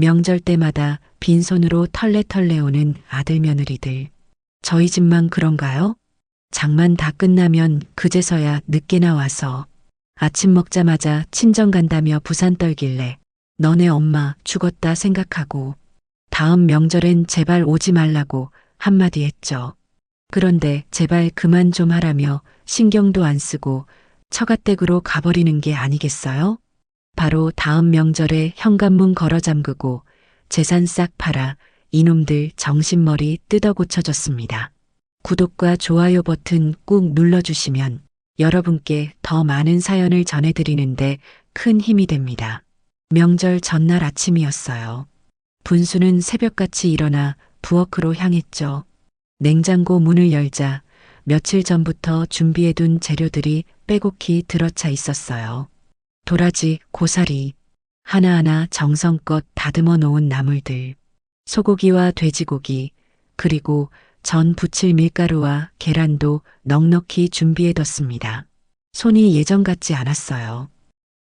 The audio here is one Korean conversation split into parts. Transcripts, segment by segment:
명절 때마다 빈손으로 털레털레 오는 아들 며느리들. 저희 집만 그런가요? 장만 다 끝나면 그제서야 늦게 나와서 아침 먹자마자 친정 간다며 부산 떨길래 너네 엄마 죽었다 생각하고 다음 명절엔 제발 오지 말라고 한마디 했죠. 그런데 제발 그만 좀 하라며 신경도 안 쓰고 처가댁으로 가버리는 게 아니겠어요? 바로 다음 명절에 현관문 걸어 잠그고 재산 싹 팔아 이놈들 정신머리 뜯어 고쳐줬습니다. 구독과 좋아요 버튼 꾹 눌러주시면 여러분께 더 많은 사연을 전해드리는데 큰 힘이 됩니다. 명절 전날 아침이었어요. 분수는 새벽같이 일어나 부엌으로 향했죠. 냉장고 문을 열자 며칠 전부터 준비해둔 재료들이 빼곡히 들어차 있었어요. 도라지, 고사리, 하나하나 정성껏 다듬어 놓은 나물들, 소고기와 돼지고기, 그리고 전 부칠 밀가루와 계란도 넉넉히 준비해뒀습니다. 손이 예전 같지 않았어요.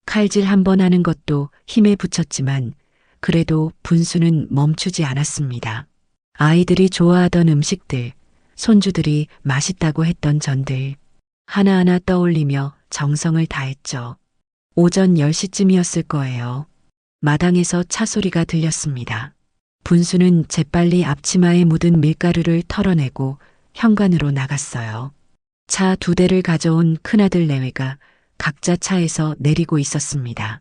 칼질 한 번 하는 것도 힘에 부쳤지만 그래도 분수는 멈추지 않았습니다. 아이들이 좋아하던 음식들, 손주들이 맛있다고 했던 전들, 하나하나 떠올리며 정성을 다했죠. 오전 10시쯤이었을 거예요. 마당에서 차 소리가 들렸습니다. 분수는 재빨리 앞치마에 묻은 밀가루를 털어내고 현관으로 나갔어요. 차 2대를 가져온 큰아들 내외가 각자 차에서 내리고 있었습니다.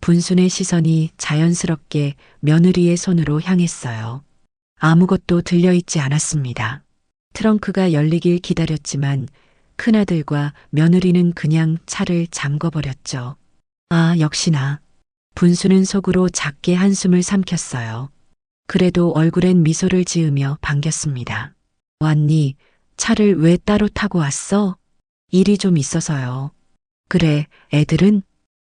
분순의 시선이 자연스럽게 며느리의 손으로 향했어요. 아무것도 들려있지 않았습니다. 트렁크가 열리길 기다렸지만 큰아들과 며느리는 그냥 차를 잠궈버렸죠. 아, 역시나. 분수는 속으로 작게 한숨을 삼켰어요. 그래도 얼굴엔 미소를 지으며 반겼습니다. 왔니? 차를 왜 따로 타고 왔어? 일이 좀 있어서요. 그래, 애들은?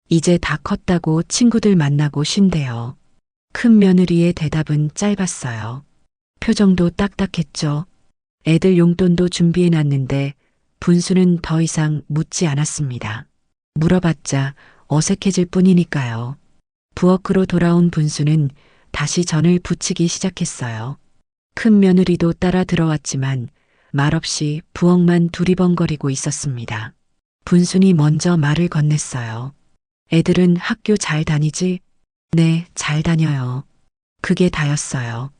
이제 다 컸다고 친구들 만나고 쉰대요. 큰 며느리의 대답은 짧았어요. 표정도 딱딱했죠. 애들 용돈도 준비해놨는데 분수는 더 이상 묻지 않았습니다. 물어봤자 어색해질 뿐이니까요. 부엌으로 돌아온 분수는 다시 전을 부치기 시작했어요. 큰 며느리도 따라 들어왔지만 말없이 부엌만 두리번거리고 있었습니다. 분순이 먼저 말을 건넸어요. 애들은 학교 잘 다니지? 네, 잘 다녀요. 그게 다였어요.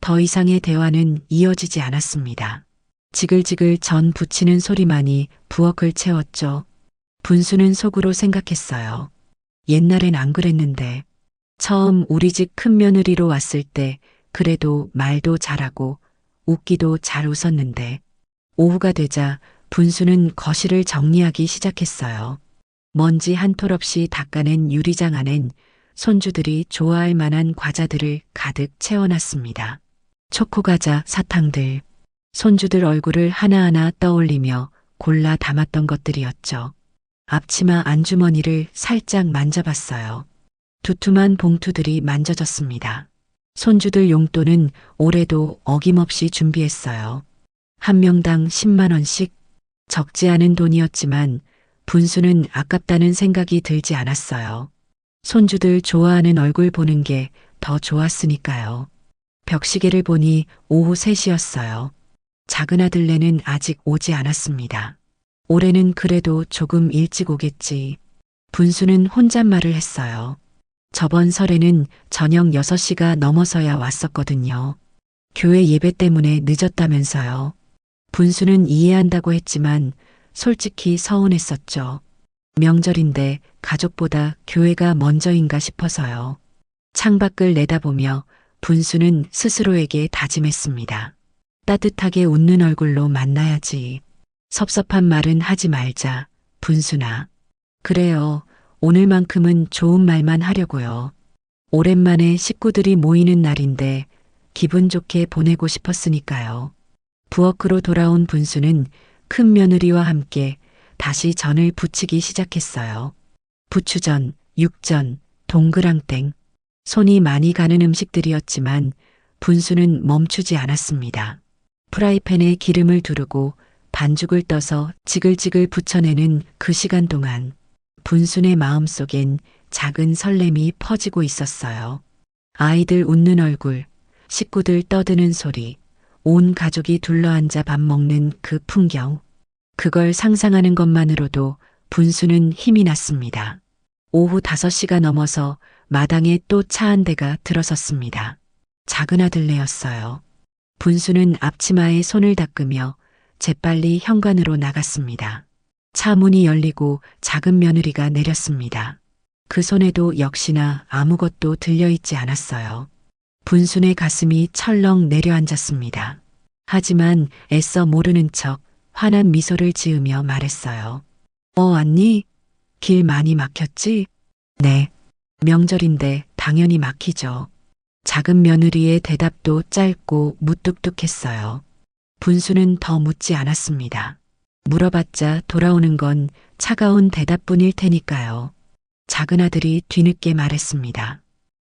더 이상의 대화는 이어지지 않았습니다. 지글지글 전 부치는 소리만이 부엌을 채웠죠. 분수는 속으로 생각했어요. 옛날엔 안 그랬는데 처음 우리 집 큰 며느리로 왔을 때 그래도 말도 잘하고 웃기도 잘 웃었는데 오후가 되자 분수는 거실을 정리하기 시작했어요. 먼지 한 톨 없이 닦아낸 유리장 안엔 손주들이 좋아할 만한 과자들을 가득 채워놨습니다. 초코과자, 사탕들, 손주들 얼굴을 하나하나 떠올리며 골라 담았던 것들이었죠. 앞치마 안주머니를 살짝 만져봤어요. 두툼한 봉투들이 만져졌습니다. 손주들 용돈은 올해도 어김없이 준비했어요. 한 명당 10만 원씩. 적지 않은 돈이었지만 분수는 아깝다는 생각이 들지 않았어요. 손주들 좋아하는 얼굴 보는 게 더 좋았으니까요. 벽시계를 보니 오후 3시였어요. 작은 아들네는 아직 오지 않았습니다. 올해는 그래도 조금 일찍 오겠지. 분수는 혼잣말을 했어요. 저번 설에는 저녁 6시가 넘어서야 왔었거든요. 교회 예배 때문에 늦었다면서요. 분수는 이해한다고 했지만 솔직히 서운했었죠. 명절인데 가족보다 교회가 먼저인가 싶어서요. 창밖을 내다보며 분수는 스스로에게 다짐했습니다. 따뜻하게 웃는 얼굴로 만나야지. 섭섭한 말은 하지 말자, 분수나. 그래요. 오늘만큼은 좋은 말만 하려고요. 오랜만에 식구들이 모이는 날인데 기분 좋게 보내고 싶었으니까요. 부엌으로 돌아온 분수는 큰 며느리와 함께 다시 전을 부치기 시작했어요. 부추전, 육전, 동그랑땡. 손이 많이 가는 음식들이었지만 분수는 멈추지 않았습니다. 프라이팬에 기름을 두르고 반죽을 떠서 지글지글 부쳐내는 그 시간 동안 분순의 마음속엔 작은 설렘이 퍼지고 있었어요. 아이들 웃는 얼굴, 식구들 떠드는 소리, 온 가족이 둘러앉아 밥 먹는 그 풍경. 그걸 상상하는 것만으로도 분수는 힘이 났습니다. 오후 5시가 넘어서 마당에 또 차 한 대가 들어섰습니다. 작은 아들네였어요. 분수는 앞치마에 손을 닦으며 재빨리 현관으로 나갔습니다. 차 문이 열리고 작은 며느리가 내렸습니다. 그 손에도 역시나 아무것도 들려있지 않았어요. 분순의 가슴이 철렁 내려앉았습니다. 하지만 애써 모르는 척 환한 미소를 지으며 말했어요. 왔니? 길 많이 막혔지? 네. 명절인데 당연히 막히죠. 작은 며느리의 대답도 짧고 무뚝뚝했어요. 분수는 더 묻지 않았습니다. 물어봤자 돌아오는 건 차가운 대답뿐일 테니까요. 작은 아들이 뒤늦게 말했습니다.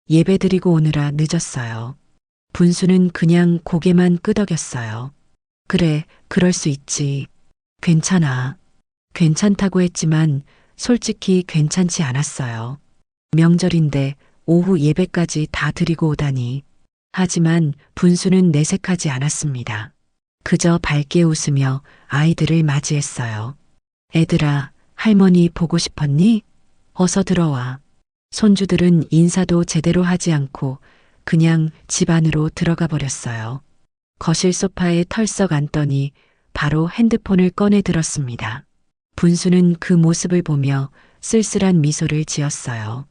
예배드리고 오느라 늦었어요. 분수는 그냥 고개만 끄덕였어요. 그래, 그럴 수 있지. 괜찮아. 괜찮다고 했지만 솔직히 괜찮지 않았어요. 명절인데 오후 예배까지 다 드리고 오다니. 하지만 분수는 내색하지 않았습니다. 그저 밝게 웃으며 아이들을 맞이했어요. 애들아, 할머니 보고 싶었니? 어서 들어와. 손주들은 인사도 제대로 하지 않고 그냥 집 안으로 들어가 버렸어요. 거실 소파에 털썩 앉더니 바로 핸드폰을 꺼내 들었습니다. 분수는 그 모습을 보며 쓸쓸한 미소를 지었어요.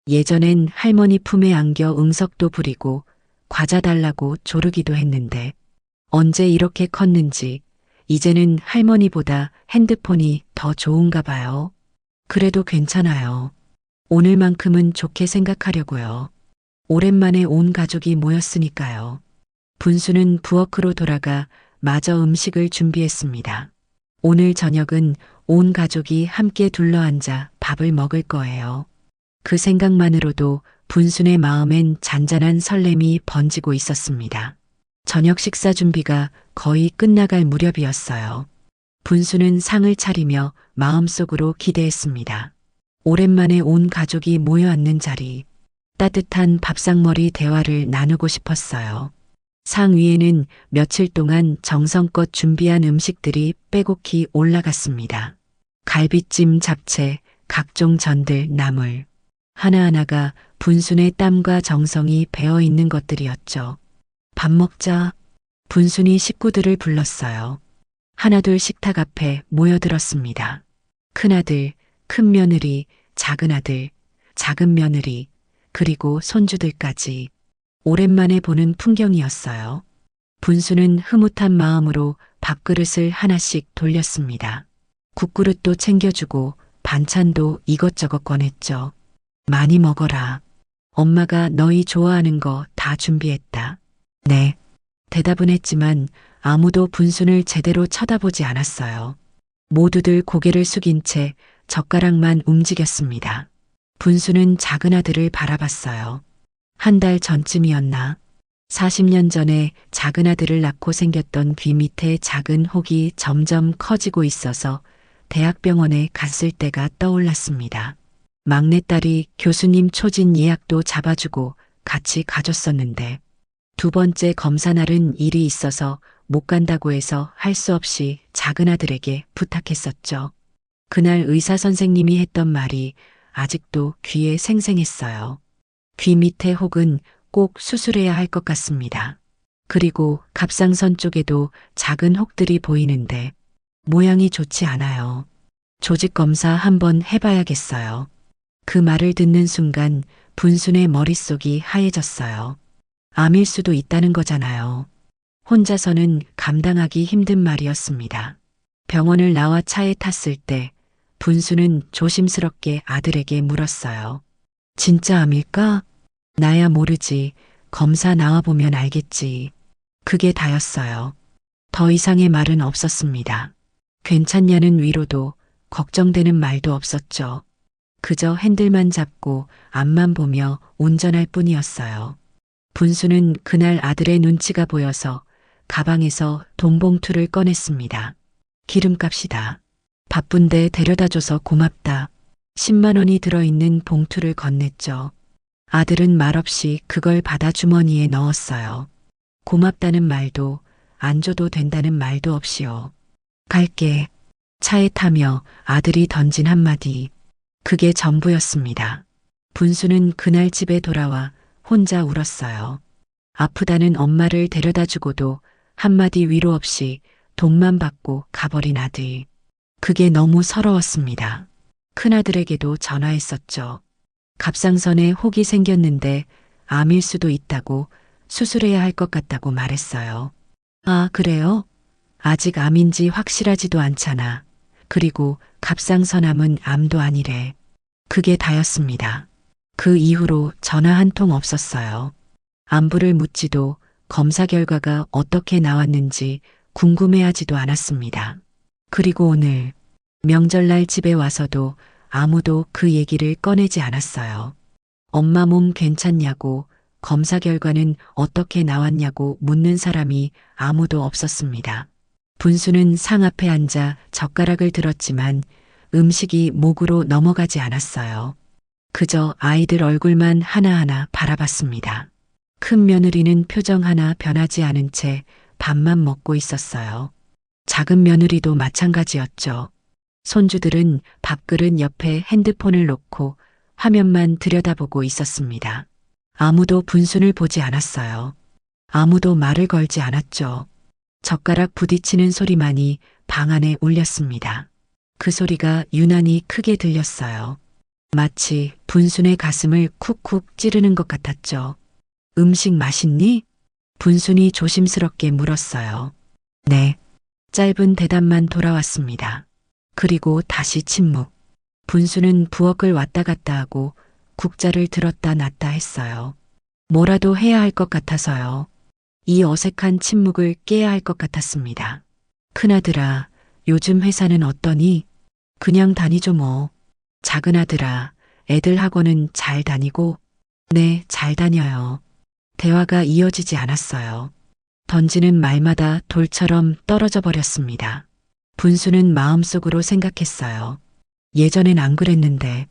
예전엔 할머니 품에 안겨 응석도 부리고 과자 달라고 조르기도 했는데 언제 이렇게 컸는지 이제는 할머니보다 핸드폰이 더 좋은가 봐요. 그래도 괜찮아요. 오늘만큼은 좋게 생각하려고요. 오랜만에 온 가족이 모였으니까요. 분수는 부엌으로 돌아가 마저 음식을 준비했습니다. 오늘 저녁은 온 가족이 함께 둘러앉아 밥을 먹을 거예요. 그 생각만으로도 분순의 마음엔 잔잔한 설렘이 번지고 있었습니다. 저녁 식사 준비가 거의 끝나갈 무렵이었어요. 분수는 상을 차리며 마음속으로 기대했습니다. 오랜만에 온 가족이 모여 앉는 자리, 따뜻한 밥상머리 대화를 나누고 싶었어요. 상 위에는 며칠 동안 정성껏 준비한 음식들이 빼곡히 올라갔습니다. 갈비찜, 잡채, 각종 전들, 나물. 하나하나가 분순의 땀과 정성이 배어 있는 것들이었죠. 밥 먹자. 분순이 식구들을 불렀어요. 하나둘 식탁 앞에 모여들었습니다. 큰아들, 큰며느리, 작은아들, 작은 며느리, 그리고 손주들까지. 오랜만에 보는 풍경이었어요. 분수는 흐뭇한 마음으로 밥그릇을 하나씩 돌렸습니다. 국그릇도 챙겨주고 반찬도 이것저것 꺼냈죠. 많이 먹어라. 엄마가 너희 좋아하는 거 다 준비했다. 네. 대답은 했지만 아무도 분순을 제대로 쳐다보지 않았어요. 모두들 고개를 숙인 채 젓가락만 움직였습니다. 분수는 작은 아들을 바라봤어요. 한 달 전쯤이었나? 40년 전에 작은 아들을 낳고 생겼던 귀 밑에 작은 혹이 점점 커지고 있어서 대학병원에 갔을 때가 떠올랐습니다. 막내딸이 교수님 초진 예약도 잡아주고 같이 가줬었는데 2번째 검사 날은 일이 있어서 못 간다고 해서 할 수 없이 작은 아들에게 부탁했었죠. 그날 의사 선생님이 했던 말이 아직도 귀에 생생했어요. 귀 밑에 혹은 꼭 수술해야 할 것 같습니다. 그리고 갑상선 쪽에도 작은 혹들이 보이는데 모양이 좋지 않아요. 조직 검사 한번 해봐야겠어요. 그 말을 듣는 순간 분순의 머릿속이 하얘졌어요. 암일 수도 있다는 거잖아요. 혼자서는 감당하기 힘든 말이었습니다. 병원을 나와 차에 탔을 때 분수는 조심스럽게 아들에게 물었어요. 진짜 암일까? 나야 모르지. 검사 나와보면 알겠지. 그게 다였어요. 더 이상의 말은 없었습니다. 괜찮냐는 위로도 걱정되는 말도 없었죠. 그저 핸들만 잡고 앞만 보며 운전할 뿐이었어요. 분수는 그날 아들의 눈치가 보여서 가방에서 돈봉투를 꺼냈습니다. 기름값이다. 바쁜데 데려다줘서 고맙다. 10만 원이 들어있는 봉투를 건넸죠. 아들은 말없이 그걸 받아 주머니에 넣었어요. 고맙다는 말도 안 줘도 된다는 말도 없이요. 갈게. 차에 타며 아들이 던진 한마디. 그게 전부였습니다. 분수는 그날 집에 돌아와 혼자 울었어요. 아프다는 엄마를 데려다 주고도 한마디 위로 없이 돈만 받고 가버린 아들. 그게 너무 서러웠습니다. 큰아들에게도 전화했었죠. 갑상선에 혹이 생겼는데 암일 수도 있다고 수술해야 할 것 같다고 말했어요. 아, 그래요? 아직 암인지 확실하지도 않잖아. 그리고 갑상선암은 암도 아니래. 그게 다였습니다. 그 이후로 전화 한 통 없었어요. 안부를 묻지도 검사 결과가 어떻게 나왔는지 궁금해하지도 않았습니다. 그리고 오늘 명절날 집에 와서도 아무도 그 얘기를 꺼내지 않았어요. 엄마 몸 괜찮냐고, 검사 결과는 어떻게 나왔냐고 묻는 사람이 아무도 없었습니다. 분수는 상 앞에 앉아 젓가락을 들었지만 음식이 목으로 넘어가지 않았어요. 그저 아이들 얼굴만 하나하나 바라봤습니다. 큰 며느리는 표정 하나 변하지 않은 채 밥만 먹고 있었어요. 작은 며느리도 마찬가지였죠. 손주들은 밥그릇 옆에 핸드폰을 놓고 화면만 들여다보고 있었습니다. 아무도 분순을 보지 않았어요. 아무도 말을 걸지 않았죠. 젓가락 부딪히는 소리만이 방 안에 울렸습니다. 그 소리가 유난히 크게 들렸어요. 마치 분순의 가슴을 쿡쿡 찌르는 것 같았죠. 음식 맛있니? 분순이 조심스럽게 물었어요. 네. 짧은 대답만 돌아왔습니다. 그리고 다시 침묵. 분수는 부엌을 왔다 갔다 하고 국자를 들었다 놨다 했어요. 뭐라도 해야 할 것 같아서요. 이 어색한 침묵을 깨야 할 것 같았습니다. 큰아들아, 요즘 회사는 어떠니? 그냥 다니죠 뭐. 작은아들아, 애들 학원은 잘 다니고? 네, 잘 다녀요. 대화가 이어지지 않았어요. 던지는 말마다 돌처럼 떨어져 버렸습니다. 분수는 마음속으로 생각했어요. 예전엔 안 그랬는데,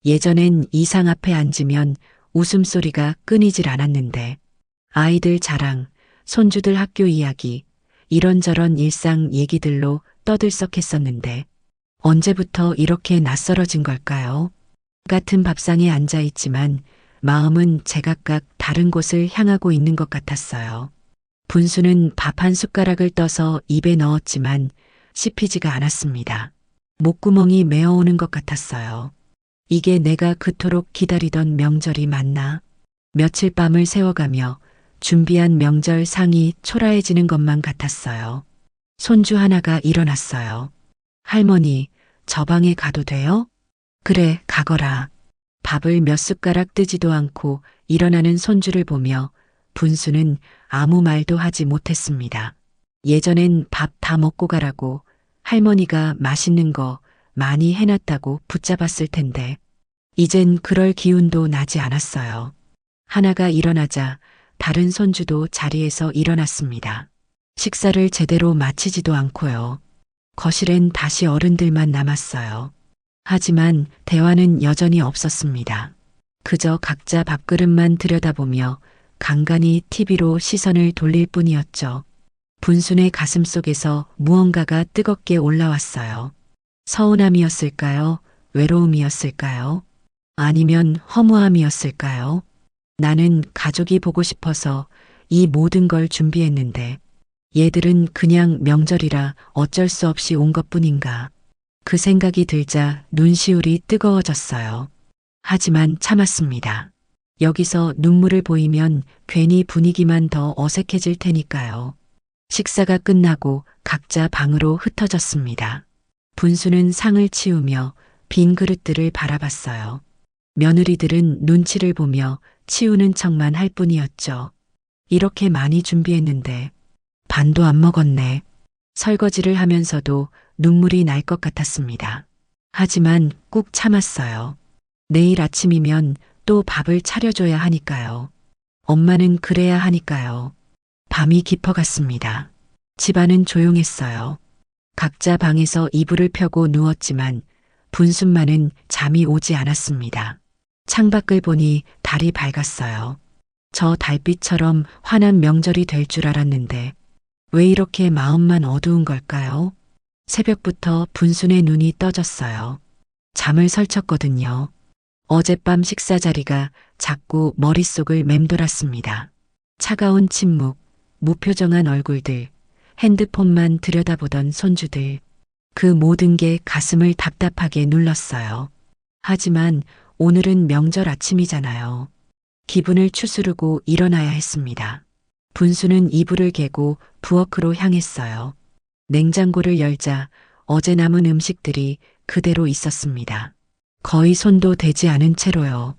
예전엔 이상 앞에 앉으면 웃음소리가 끊이질 않았는데, 아이들 자랑, 손주들 학교 이야기, 이런저런 일상 얘기들로 떠들썩했었는데, 언제부터 이렇게 낯설어진 걸까요? 같은 밥상에 앉아 있지만 마음은 제각각 다른 곳을 향하고 있는 것 같았어요. 분수는 밥 한 숟가락을 떠서 입에 넣었지만 씹히지가 않았습니다. 목구멍이 메어오는 것 같았어요. 이게 내가 그토록 기다리던 명절이 맞나? 며칠 밤을 새워가며 준비한 명절 상이 초라해지는 것만 같았어요. 손주 하나가 일어났어요. 할머니, 저 방에 가도 돼요? 그래, 가거라. 밥을 몇 숟가락 뜨지도 않고 일어나는 손주를 보며 분수는 아무 말도 하지 못했습니다. 예전엔 밥 다 먹고 가라고 할머니가 맛있는 거 많이 해놨다고 붙잡았을 텐데 이젠 그럴 기운도 나지 않았어요. 하나가 일어나자 다른 손주도 자리에서 일어났습니다. 식사를 제대로 마치지도 않고요. 거실엔 다시 어른들만 남았어요. 하지만 대화는 여전히 없었습니다. 그저 각자 밥그릇만 들여다보며 간간히 TV로 시선을 돌릴 뿐이었죠. 분순의 가슴 속에서 무언가가 뜨겁게 올라왔어요. 서운함이었을까요? 외로움이었을까요? 아니면 허무함이었을까요? 나는 가족이 보고 싶어서 이 모든 걸 준비했는데 얘들은 그냥 명절이라 어쩔 수 없이 온 것뿐인가. 그 생각이 들자 눈시울이 뜨거워졌어요. 하지만 참았습니다. 여기서 눈물을 보이면 괜히 분위기만 더 어색해질 테니까요. 식사가 끝나고 각자 방으로 흩어졌습니다. 분수는 상을 치우며 빈 그릇들을 바라봤어요. 며느리들은 눈치를 보며 치우는 척만 할 뿐이었죠. 이렇게 많이 준비했는데 반도 안 먹었네. 설거지를 하면서도 눈물이 날 것 같았습니다. 하지만 꾹 참았어요. 내일 아침이면 또 밥을 차려줘야 하니까요. 엄마는 그래야 하니까요. 밤이 깊어갔습니다. 집안은 조용했어요. 각자 방에서 이불을 펴고 누웠지만 분순만은 잠이 오지 않았습니다. 창밖을 보니 달이 밝았어요. 저 달빛처럼 환한 명절이 될 줄 알았는데 왜 이렇게 마음만 어두운 걸까요? 새벽부터 분순의 눈이 떠졌어요. 잠을 설쳤거든요. 어젯밤 식사 자리가 자꾸 머릿속을 맴돌았습니다. 차가운 침묵, 무표정한 얼굴들, 핸드폰만 들여다보던 손주들. 그 모든 게 가슴을 답답하게 눌렀어요. 하지만 오늘은 명절 아침이잖아요. 기분을 추스르고 일어나야 했습니다. 분수는 이불을 개고 부엌으로 향했어요. 냉장고를 열자 어제 남은 음식들이 그대로 있었습니다. 거의 손도 대지 않은 채로요.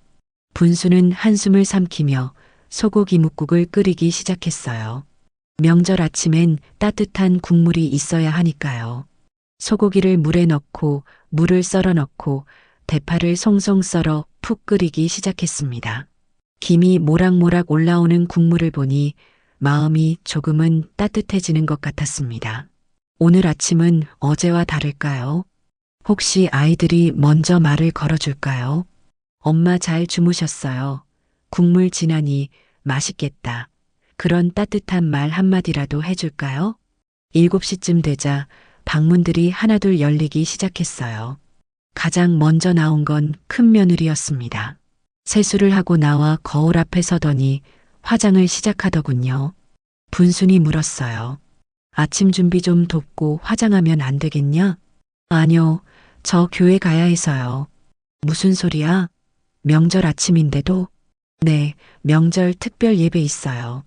분수는 한숨을 삼키며 소고기 묵국을 끓이기 시작했어요. 명절 아침엔 따뜻한 국물이 있어야 하니까요. 소고기를 물에 넣고 물을 썰어 넣고 대파를 송송 썰어 푹 끓이기 시작했습니다. 김이 모락모락 올라오는 국물을 보니 마음이 조금은 따뜻해지는 것 같았습니다. 오늘 아침은 어제와 다를까요? 혹시 아이들이 먼저 말을 걸어줄까요? 엄마 잘 주무셨어요. 국물 진하니 맛있겠다. 그런 따뜻한 말 한마디라도 해줄까요? 7시쯤 되자 방문들이 하나둘 열리기 시작했어요. 가장 먼저 나온 건 큰 며느리였습니다. 세수를 하고 나와 거울 앞에 서더니 화장을 시작하더군요. 분순이 물었어요. 아침 준비 좀 돕고 화장하면 안 되겠냐? 아니요, 저 교회 가야 해서요. 무슨 소리야? 명절 아침인데도? 네, 명절 특별 예배 있어요.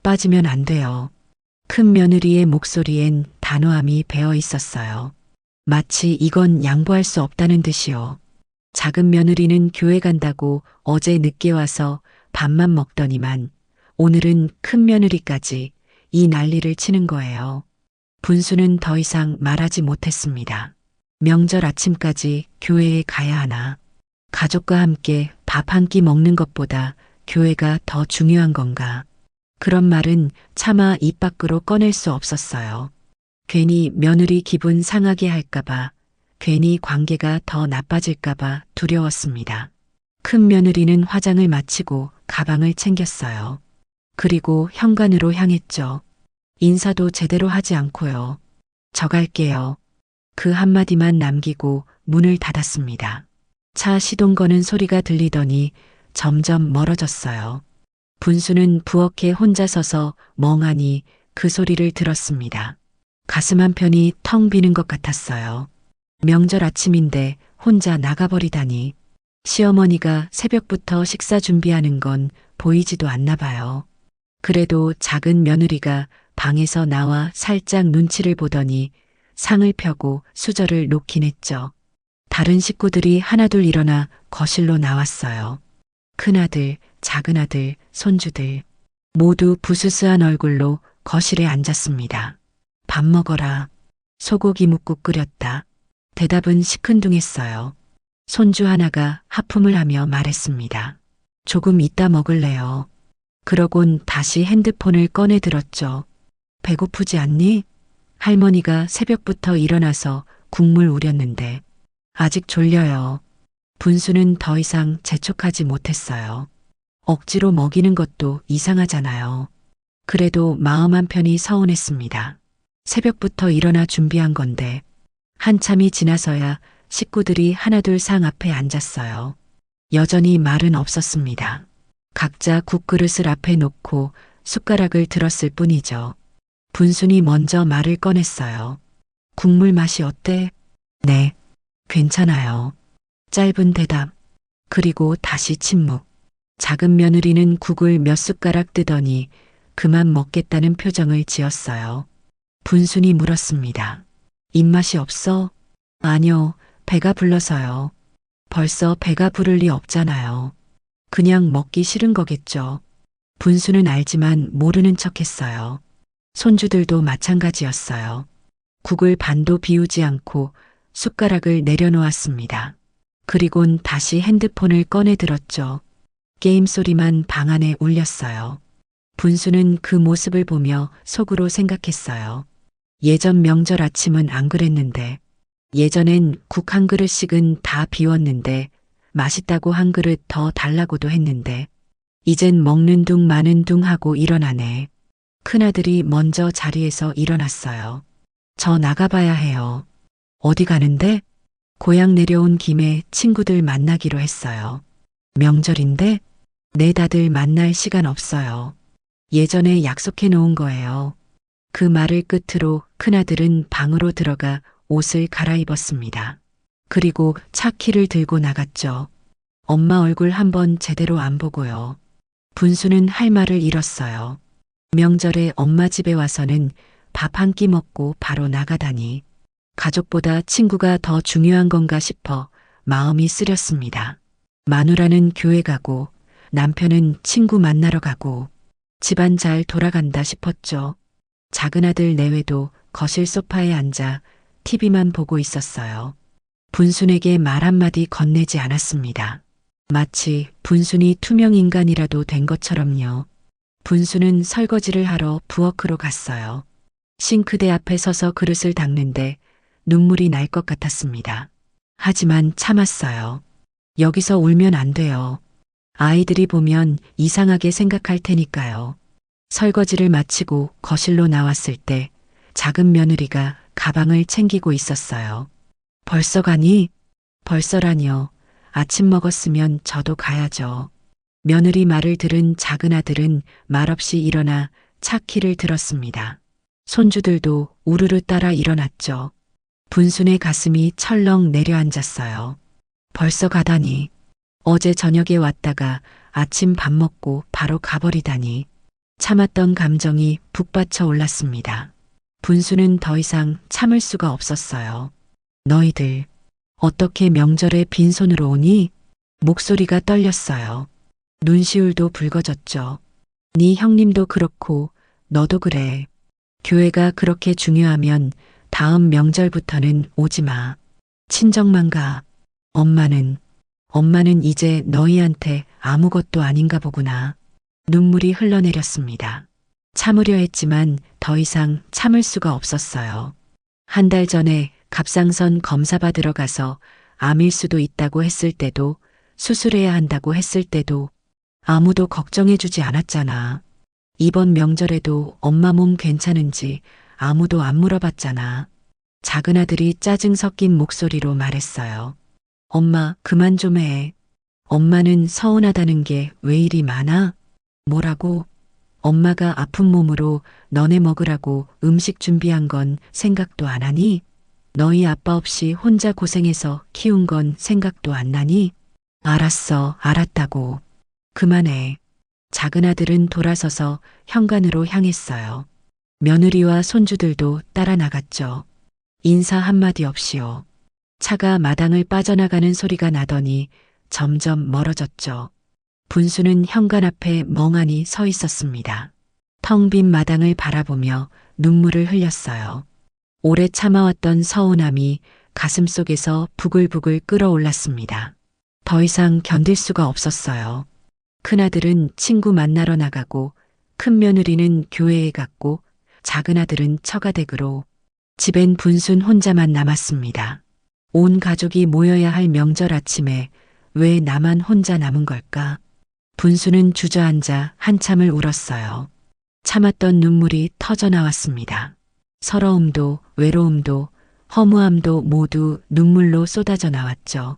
빠지면 안 돼요. 큰 며느리의 목소리엔 단호함이 배어 있었어요. 마치 이건 양보할 수 없다는 듯이요. 작은 며느리는 교회 간다고 어제 늦게 와서 밥만 먹더니만 오늘은 큰 며느리까지 이 난리를 치는 거예요. 분수는 더 이상 말하지 못했습니다. 명절 아침까지 교회에 가야 하나? 가족과 함께 밥 한 끼 먹는 것보다 교회가 더 중요한 건가? 그런 말은 차마 입 밖으로 꺼낼 수 없었어요. 괜히 며느리 기분 상하게 할까봐, 괜히 관계가 더 나빠질까봐 두려웠습니다. 큰 며느리는 화장을 마치고 가방을 챙겼어요. 그리고 현관으로 향했죠. 인사도 제대로 하지 않고요. 저 갈게요. 그 한마디만 남기고 문을 닫았습니다. 차 시동 거는 소리가 들리더니 점점 멀어졌어요. 분수는 부엌에 혼자 서서 멍하니 그 소리를 들었습니다. 가슴 한편이 텅 비는 것 같았어요. 명절 아침인데 혼자 나가버리다니. 시어머니가 새벽부터 식사 준비하는 건 보이지도 않나 봐요. 그래도 작은 며느리가 방에서 나와 살짝 눈치를 보더니 상을 펴고 수저를 놓긴 했죠. 다른 식구들이 하나둘 일어나 거실로 나왔어요. 큰아들, 작은아들, 손주들 모두 부스스한 얼굴로 거실에 앉았습니다. 밥 먹어라. 소고기 묵국 끓였다. 대답은 시큰둥했어요. 손주 하나가 하품을 하며 말했습니다. 조금 이따 먹을래요. 그러곤 다시 핸드폰을 꺼내 들었죠. 배고프지 않니? 할머니가 새벽부터 일어나서 국물 우렸는데 아직 졸려요. 분수는 더 이상 재촉하지 못했어요. 억지로 먹이는 것도 이상하잖아요. 그래도 마음 한편이 서운했습니다. 새벽부터 일어나 준비한 건데 한참이 지나서야 식구들이 하나둘 상 앞에 앉았어요. 여전히 말은 없었습니다. 각자 국그릇을 앞에 놓고 숟가락을 들었을 뿐이죠. 분순이 먼저 말을 꺼냈어요. 국물 맛이 어때? 네, 괜찮아요. 짧은 대답. 그리고 다시 침묵. 작은 며느리는 국을 몇 숟가락 뜨더니 그만 먹겠다는 표정을 지었어요. 분순이 물었습니다. 입맛이 없어? 아니요, 배가 불러서요. 벌써 배가 부를 리 없잖아요. 그냥 먹기 싫은 거겠죠. 분수는 알지만 모르는 척했어요. 손주들도 마찬가지였어요. 국을 반도 비우지 않고 숟가락을 내려놓았습니다. 그리곤 다시 핸드폰을 꺼내 들었죠. 게임 소리만 방 안에 울렸어요. 분수는 그 모습을 보며 속으로 생각했어요. 예전 명절 아침은 안 그랬는데, 예전엔 국 한 그릇씩은 다 비웠는데 맛있다고 한 그릇 더 달라고도 했는데 이젠 먹는 둥 마는 둥 하고 일어나네. 큰아들이 먼저 자리에서 일어났어요. 저 나가봐야 해요. 어디 가는데? 고향 내려온 김에 친구들 만나기로 했어요. 명절인데? 네, 다들 만날 시간 없어요. 예전에 약속해 놓은 거예요. 그 말을 끝으로 큰아들은 방으로 들어가 옷을 갈아입었습니다. 그리고 차 키를 들고 나갔죠. 엄마 얼굴 한번 제대로 안 보고요. 분수는 할 말을 잃었어요. 명절에 엄마 집에 와서는 밥 한 끼 먹고 바로 나가다니 가족보다 친구가 더 중요한 건가 싶어 마음이 쓰렸습니다. 마누라는 교회 가고 남편은 친구 만나러 가고 집안 잘 돌아간다 싶었죠. 작은 아들 내외도 거실 소파에 앉아 TV만 보고 있었어요. 분순에게 말 한마디 건네지 않았습니다. 마치 분순이 투명 인간이라도 된 것처럼요. 분수는 설거지를 하러 부엌으로 갔어요. 싱크대 앞에 서서 그릇을 닦는데 눈물이 날 것 같았습니다. 하지만 참았어요. 여기서 울면 안 돼요. 아이들이 보면 이상하게 생각할 테니까요. 설거지를 마치고 거실로 나왔을 때 작은 며느리가 가방을 챙기고 있었어요. 벌써 가니? 벌써라뇨. 아침 먹었으면 저도 가야죠. 며느리 말을 들은 작은 아들은 말없이 일어나 차 키를 들었습니다. 손주들도 우르르 따라 일어났죠. 분순의 가슴이 철렁 내려앉았어요. 벌써 가다니. 어제 저녁에 왔다가 아침 밥 먹고 바로 가버리다니. 참았던 감정이 북받쳐 올랐습니다. 분수는 더 이상 참을 수가 없었어요. 너희들 어떻게 명절에 빈손으로 오니? 목소리가 떨렸어요. 눈시울도 붉어졌죠. 네 형님도 그렇고 너도 그래. 교회가 그렇게 중요하면 다음 명절부터는 오지 마. 친정만 가. 엄마는 이제 너희한테 아무것도 아닌가 보구나. 눈물이 흘러내렸습니다. 참으려 했지만 더 이상 참을 수가 없었어요. 한 달 전에 갑상선 검사 받으러 가서 암일 수도 있다고 했을 때도 수술해야 한다고 했을 때도 아무도 걱정해주지 않았잖아. 이번 명절에도 엄마 몸 괜찮은지 아무도 안 물어봤잖아. 작은 아들이 짜증 섞인 목소리로 말했어요. 엄마, 그만 좀 해. 엄마는 서운하다는 게 왜 이리 많아? 뭐라고? 엄마가 아픈 몸으로 너네 먹으라고 음식 준비한 건 생각도 안 하니? 너희 아빠 없이 혼자 고생해서 키운 건 생각도 안 나니? 알았어, 알았다고. 그만해. 작은 아들은 돌아서서 현관으로 향했어요. 며느리와 손주들도 따라 나갔죠. 인사 한마디 없이요. 차가 마당을 빠져나가는 소리가 나더니 점점 멀어졌죠. 분수는 현관 앞에 멍하니 서 있었습니다. 텅 빈 마당을 바라보며 눈물을 흘렸어요. 오래 참아왔던 서운함이 가슴속에서 부글부글 끓어올랐습니다. 더 이상 견딜 수가 없었어요. 큰아들은 친구 만나러 나가고 큰며느리는 교회에 갔고 작은 아들은 처가댁으로. 집엔 분순 혼자만 남았습니다. 온 가족이 모여야 할 명절 아침에 왜 나만 혼자 남은 걸까? 분수는 주저앉아 한참을 울었어요. 참았던 눈물이 터져 나왔습니다. 서러움도 외로움도 허무함도 모두 눈물로 쏟아져 나왔죠.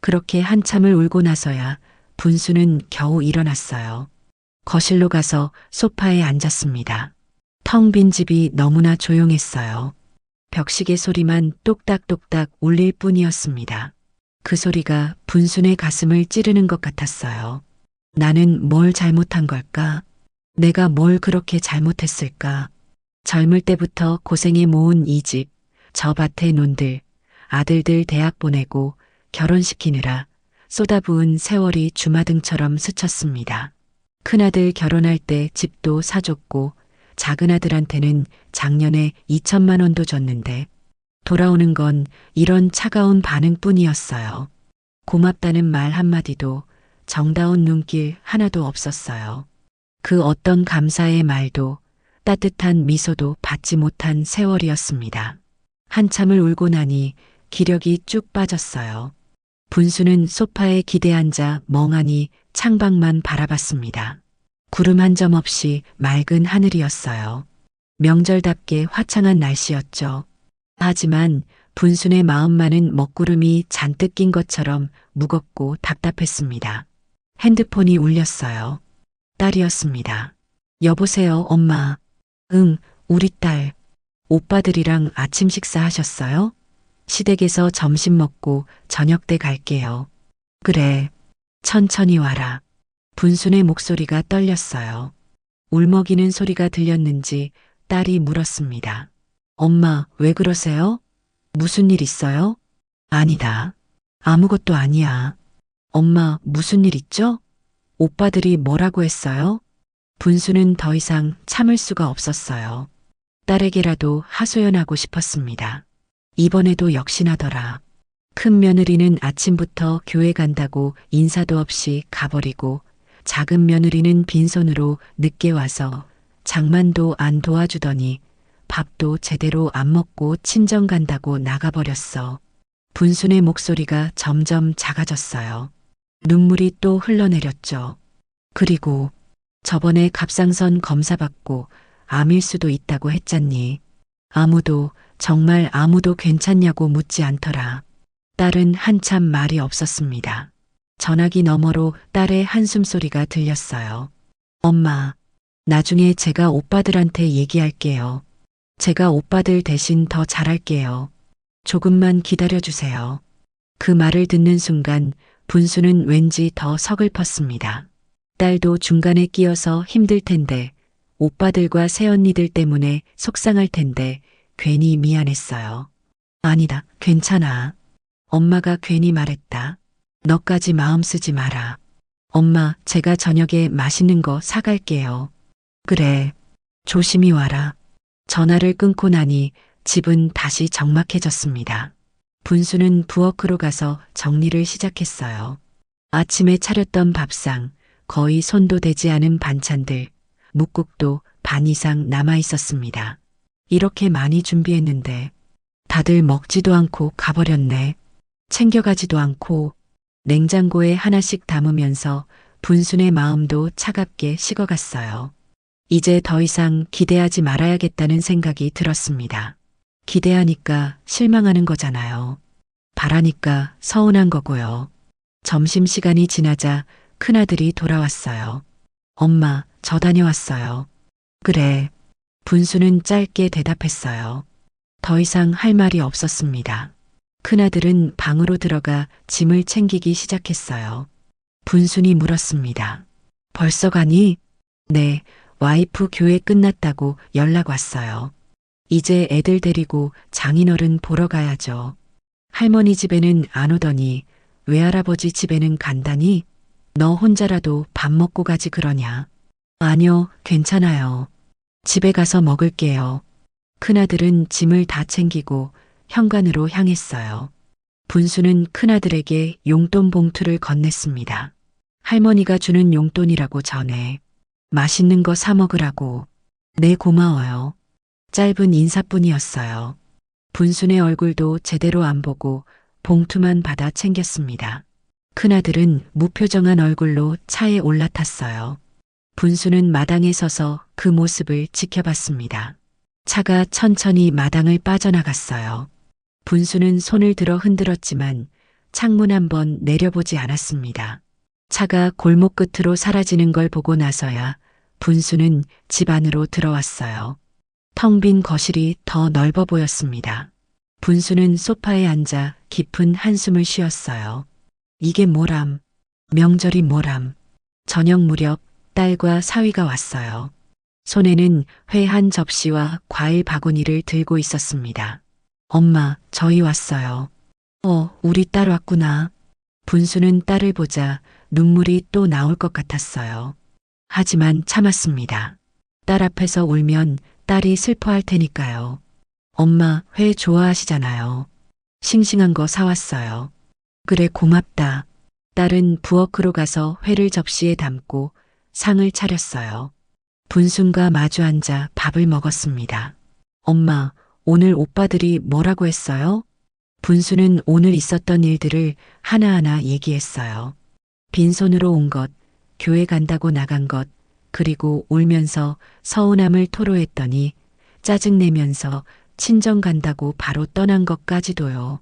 그렇게 한참을 울고 나서야 분수는 겨우 일어났어요. 거실로 가서 소파에 앉았습니다. 텅 빈 집이 너무나 조용했어요. 벽시계 소리만 똑딱똑딱 울릴 뿐이었습니다. 그 소리가 분순의 가슴을 찌르는 것 같았어요. 나는 뭘 잘못한 걸까? 내가 뭘 그렇게 잘못했을까? 젊을 때부터 고생해 모은 이 집, 저 밭의 논들, 아들들 대학 보내고 결혼시키느라 쏟아부은 세월이 주마등처럼 스쳤습니다. 큰아들 결혼할 때 집도 사줬고 작은 아들한테는 작년에 2천만 원도 줬는데 돌아오는 건 이런 차가운 반응뿐이었어요. 고맙다는 말 한마디도 정다운 눈길 하나도 없었어요. 그 어떤 감사의 말도 따뜻한 미소도 받지 못한 세월이었습니다. 한참을 울고 나니 기력이 쭉 빠졌어요. 분수는 소파에 기대 앉아 멍하니 창밖만 바라봤습니다. 구름 한 점 없이 맑은 하늘이었어요. 명절답게 화창한 날씨였죠. 하지만 분순의 마음만은 먹구름이 잔뜩 낀 것처럼 무겁고 답답했습니다. 핸드폰이 울렸어요. 딸이었습니다. 여보세요, 엄마. 응, 우리 딸. 오빠들이랑 아침 식사하셨어요? 시댁에서 점심 먹고 저녁 때 갈게요. 그래. 천천히 와라. 분순의 목소리가 떨렸어요. 울먹이는 소리가 들렸는지 딸이 물었습니다. 엄마, 왜 그러세요? 무슨 일 있어요? 아니다. 아무것도 아니야. 엄마, 무슨 일 있죠? 오빠들이 뭐라고 했어요? 분수는 더 이상 참을 수가 없었어요. 딸에게라도 하소연하고 싶었습니다. 이번에도 역시나더라. 큰 며느리는 아침부터 교회 간다고 인사도 없이 가버리고 작은 며느리는 빈손으로 늦게 와서 장만도 안 도와주더니 밥도 제대로 안 먹고 친정 간다고 나가버렸어. 분순의 목소리가 점점 작아졌어요. 눈물이 또 흘러내렸죠. 그리고 저번에 갑상선 검사 받고 암일 수도 있다고 했잖니. 아무도, 정말 아무도 괜찮냐고 묻지 않더라. 딸은 한참 말이 없었습니다. 전화기 너머로 딸의 한숨소리가 들렸어요. 엄마, 나중에 제가 오빠들한테 얘기할게요. 제가 오빠들 대신 더 잘할게요. 조금만 기다려주세요. 그 말을 듣는 순간 분수는 왠지 더 서글펐습니다. 딸도 중간에 끼어서 힘들 텐데, 오빠들과 새언니들 때문에 속상할 텐데 괜히 미안했어요. 아니다, 괜찮아. 엄마가 괜히 말했다. 너까지 마음 쓰지 마라. 엄마, 제가 저녁에 맛있는 거 사갈게요. 그래, 조심히 와라. 전화를 끊고 나니 집은 다시 적막해졌습니다. 분수는 부엌으로 가서 정리를 시작했어요. 아침에 차렸던 밥상, 거의 손도 대지 않은 반찬들, 묵국도 반 이상 남아 있었습니다. 이렇게 많이 준비했는데 다들 먹지도 않고 가버렸네. 챙겨가지도 않고 냉장고에 하나씩 담으면서 분순의 마음도 차갑게 식어갔어요. 이제 더 이상 기대하지 말아야겠다는 생각이 들었습니다. 기대하니까 실망하는 거잖아요. 바라니까 서운한 거고요. 점심시간이 지나자 큰아들이 돌아왔어요. 엄마, 저 다녀왔어요. 그래. 분수는 짧게 대답했어요. 더 이상 할 말이 없었습니다. 큰아들은 방으로 들어가 짐을 챙기기 시작했어요. 분순이 물었습니다. 벌써 가니? 네, 와이프 교회 끝났다고 연락 왔어요. 이제 애들 데리고 장인어른 보러 가야죠. 할머니 집에는 안 오더니 외할아버지 집에는 간다니? 너 혼자라도 밥 먹고 가지 그러냐? 아니요, 괜찮아요. 집에 가서 먹을게요. 큰아들은 짐을 다 챙기고 현관으로 향했어요. 분수는 큰아들에게 용돈 봉투를 건넸습니다. 할머니가 주는 용돈이라고 전해. 맛있는 거 사 먹으라고. 네, 고마워요. 짧은 인사뿐이었어요. 분순의 얼굴도 제대로 안 보고 봉투만 받아 챙겼습니다. 큰아들은 무표정한 얼굴로 차에 올라탔어요. 분수는 마당에 서서 그 모습을 지켜봤습니다. 차가 천천히 마당을 빠져나갔어요. 분수는 손을 들어 흔들었지만 창문 한번 내려보지 않았습니다. 차가 골목 끝으로 사라지는 걸 보고 나서야 분수는 집 안으로 들어왔어요. 텅 빈 거실이 더 넓어 보였습니다. 분수는 소파에 앉아 깊은 한숨을 쉬었어요. 이게 뭐람, 명절이 뭐람. 저녁 무렵 딸과 사위가 왔어요. 손에는 회 한 접시와 과일 바구니를 들고 있었습니다. 엄마, 저희 왔어요. 우리 딸 왔구나. 분수는 딸을 보자 눈물이 또 나올 것 같았어요. 하지만 참았습니다. 딸 앞에서 울면 딸이 슬퍼할 테니까요. 엄마, 회 좋아하시잖아요. 싱싱한 거 사왔어요. 그래, 고맙다. 딸은 부엌으로 가서 회를 접시에 담고 상을 차렸어요. 분순과 마주 앉아 밥을 먹었습니다. 엄마, 오늘 오빠들이 뭐라고 했어요? 분수는 오늘 있었던 일들을 하나하나 얘기했어요. 빈손으로 온 것, 교회 간다고 나간 것, 그리고 울면서 서운함을 토로했더니 짜증내면서 친정 간다고 바로 떠난 것까지도요.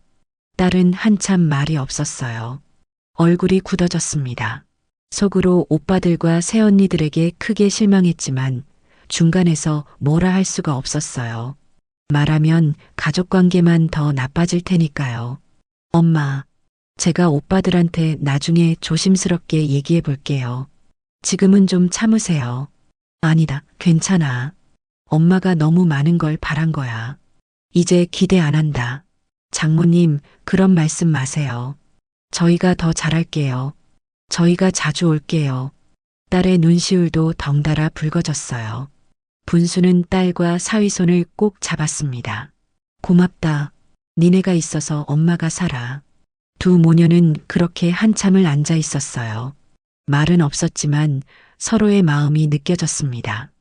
딸은 한참 말이 없었어요. 얼굴이 굳어졌습니다. 속으로 오빠들과 새언니들에게 크게 실망했지만 중간에서 뭐라 할 수가 없었어요. 말하면 가족 관계만 더 나빠질 테니까요. 엄마, 제가 오빠들한테 나중에 조심스럽게 얘기해 볼게요. 지금은 좀 참으세요. 아니다, 괜찮아. 엄마가 너무 많은 걸 바란 거야. 이제 기대 안 한다. 장모님, 그런 말씀 마세요. 저희가 더 잘할게요. 저희가 자주 올게요. 딸의 눈시울도 덩달아 붉어졌어요. 분수는 딸과 사위손을 꼭 잡았습니다. 고맙다. 니네가 있어서 엄마가 살아. 두 모녀는 그렇게 한참을 앉아 있었어요. 말은 없었지만 서로의 마음이 느껴졌습니다.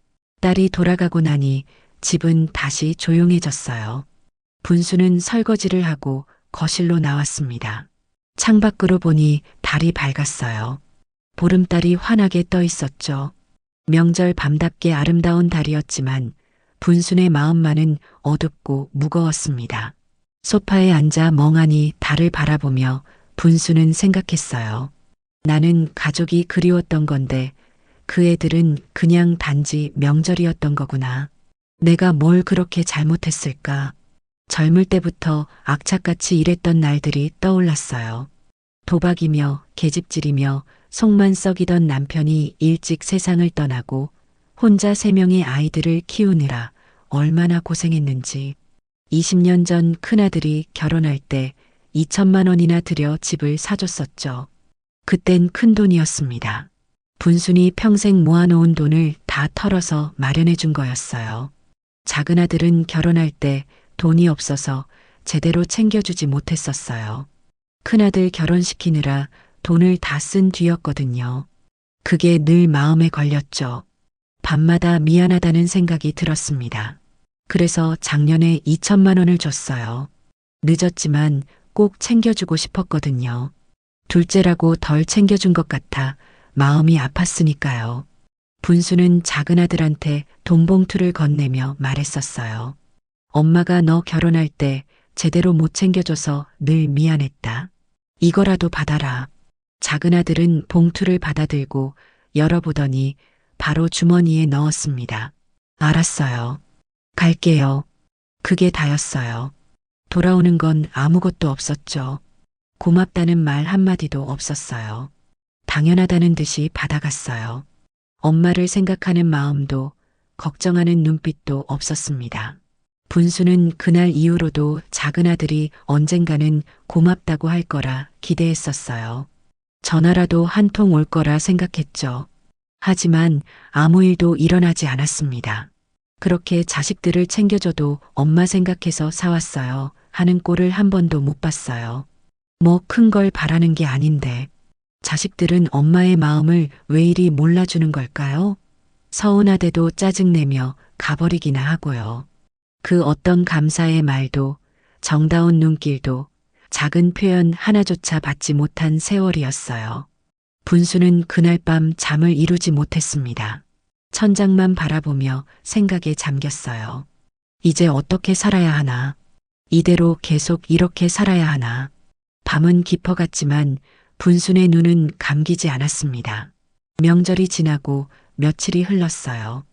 딸이 돌아가고 나니 집은 다시 조용해졌어요. 분수는 설거지를 하고 거실로 나왔습니다. 창밖으로 보니 달이 밝았어요. 보름달이 환하게 떠 있었죠. 명절 밤답게 아름다운 달이었지만 분순의 마음만은 어둡고 무거웠습니다. 소파에 앉아 멍하니 달을 바라보며 분수는 생각했어요. 나는 가족이 그리웠던 건데 그 애들은 그냥 단지 명절이었던 거구나. 내가 뭘 그렇게 잘못했을까? 젊을 때부터 악착같이 일했던 날들이 떠올랐어요. 도박이며 계집질이며 속만 썩이던 남편이 일찍 세상을 떠나고 혼자 3명의 아이들을 키우느라 얼마나 고생했는지. 20년 전 큰아들이 결혼할 때 2천만 원이나 들여 집을 사줬었죠. 그땐 큰 돈이었습니다. 분순이 평생 모아놓은 돈을 다 털어서 마련해 준 거였어요. 작은 아들은 결혼할 때 돈이 없어서 제대로 챙겨주지 못했었어요. 큰아들 결혼시키느라 돈을 다 쓴 뒤였거든요. 그게 늘 마음에 걸렸죠. 밤마다 미안하다는 생각이 들었습니다. 그래서 작년에 2천만 원을 줬어요. 늦었지만 꼭 챙겨주고 싶었거든요. 둘째라고 덜 챙겨준 것 같아 마음이 아팠으니까요. 분수는 작은 아들한테 돈봉투를 건네며 말했었어요. 엄마가 너 결혼할 때 제대로 못 챙겨줘서 늘 미안했다. 이거라도 받아라. 작은 아들은 봉투를 받아들고 열어보더니 바로 주머니에 넣었습니다. 알았어요. 갈게요. 그게 다였어요. 돌아오는 건 아무것도 없었죠. 고맙다는 말 한마디도 없었어요. 당연하다는 듯이 받아갔어요. 엄마를 생각하는 마음도 걱정하는 눈빛도 없었습니다. 분수는 그날 이후로도 작은 아들이 언젠가는 고맙다고 할 거라 기대했었어요. 전화라도 한 통 올 거라 생각했죠. 하지만 아무 일도 일어나지 않았습니다. 그렇게 자식들을 챙겨줘도 엄마 생각해서 사왔어요 하는 꼴을 한 번도 못 봤어요. 뭐 큰 걸 바라는 게 아닌데 자식들은 엄마의 마음을 왜 이리 몰라주는 걸까요? 서운하대도 짜증내며 가버리기나 하고요. 그 어떤 감사의 말도 정다운 눈길도 작은 표현 하나조차 받지 못한 세월이었어요. 분수는 그날 밤 잠을 이루지 못했습니다. 천장만 바라보며 생각에 잠겼어요. 이제 어떻게 살아야 하나? 이대로 계속 이렇게 살아야 하나? 밤은 깊어갔지만 분순의 눈은 감기지 않았습니다. 명절이 지나고 며칠이 흘렀어요.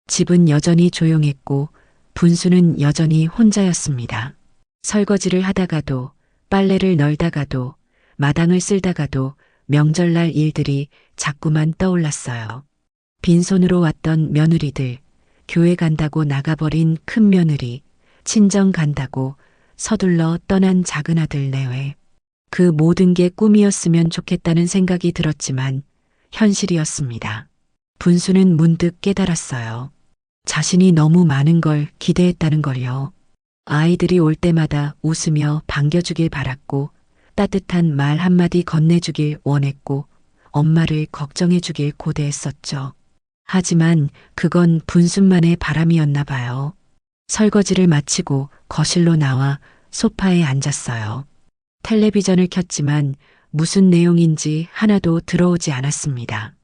집은 여전히 조용했고 분수는 여전히 혼자였습니다. 설거지를 하다가도 빨래를 널다가도 마당을 쓸다가도 명절날 일들이 자꾸만 떠올랐어요. 빈손으로 왔던 며느리들, 교회 간다고 나가버린 큰 며느리, 친정 간다고 서둘러 떠난 작은 아들 내외. 그 모든 게 꿈이었으면 좋겠다는 생각이 들었지만 현실이었습니다. 분수는 문득 깨달았어요. 자신이 너무 많은 걸 기대했다는 걸요. 아이들이 올 때마다 웃으며 반겨주길 바랐고 따뜻한 말 한마디 건네주길 원했고 엄마를 걱정해주길 고대했었죠. 하지만 그건 분순만의 바람이었나 봐요. 설거지를 마치고 거실로 나와 소파에 앉았어요. 텔레비전을 켰지만 무슨 내용인지 하나도 들어오지 않았습니다.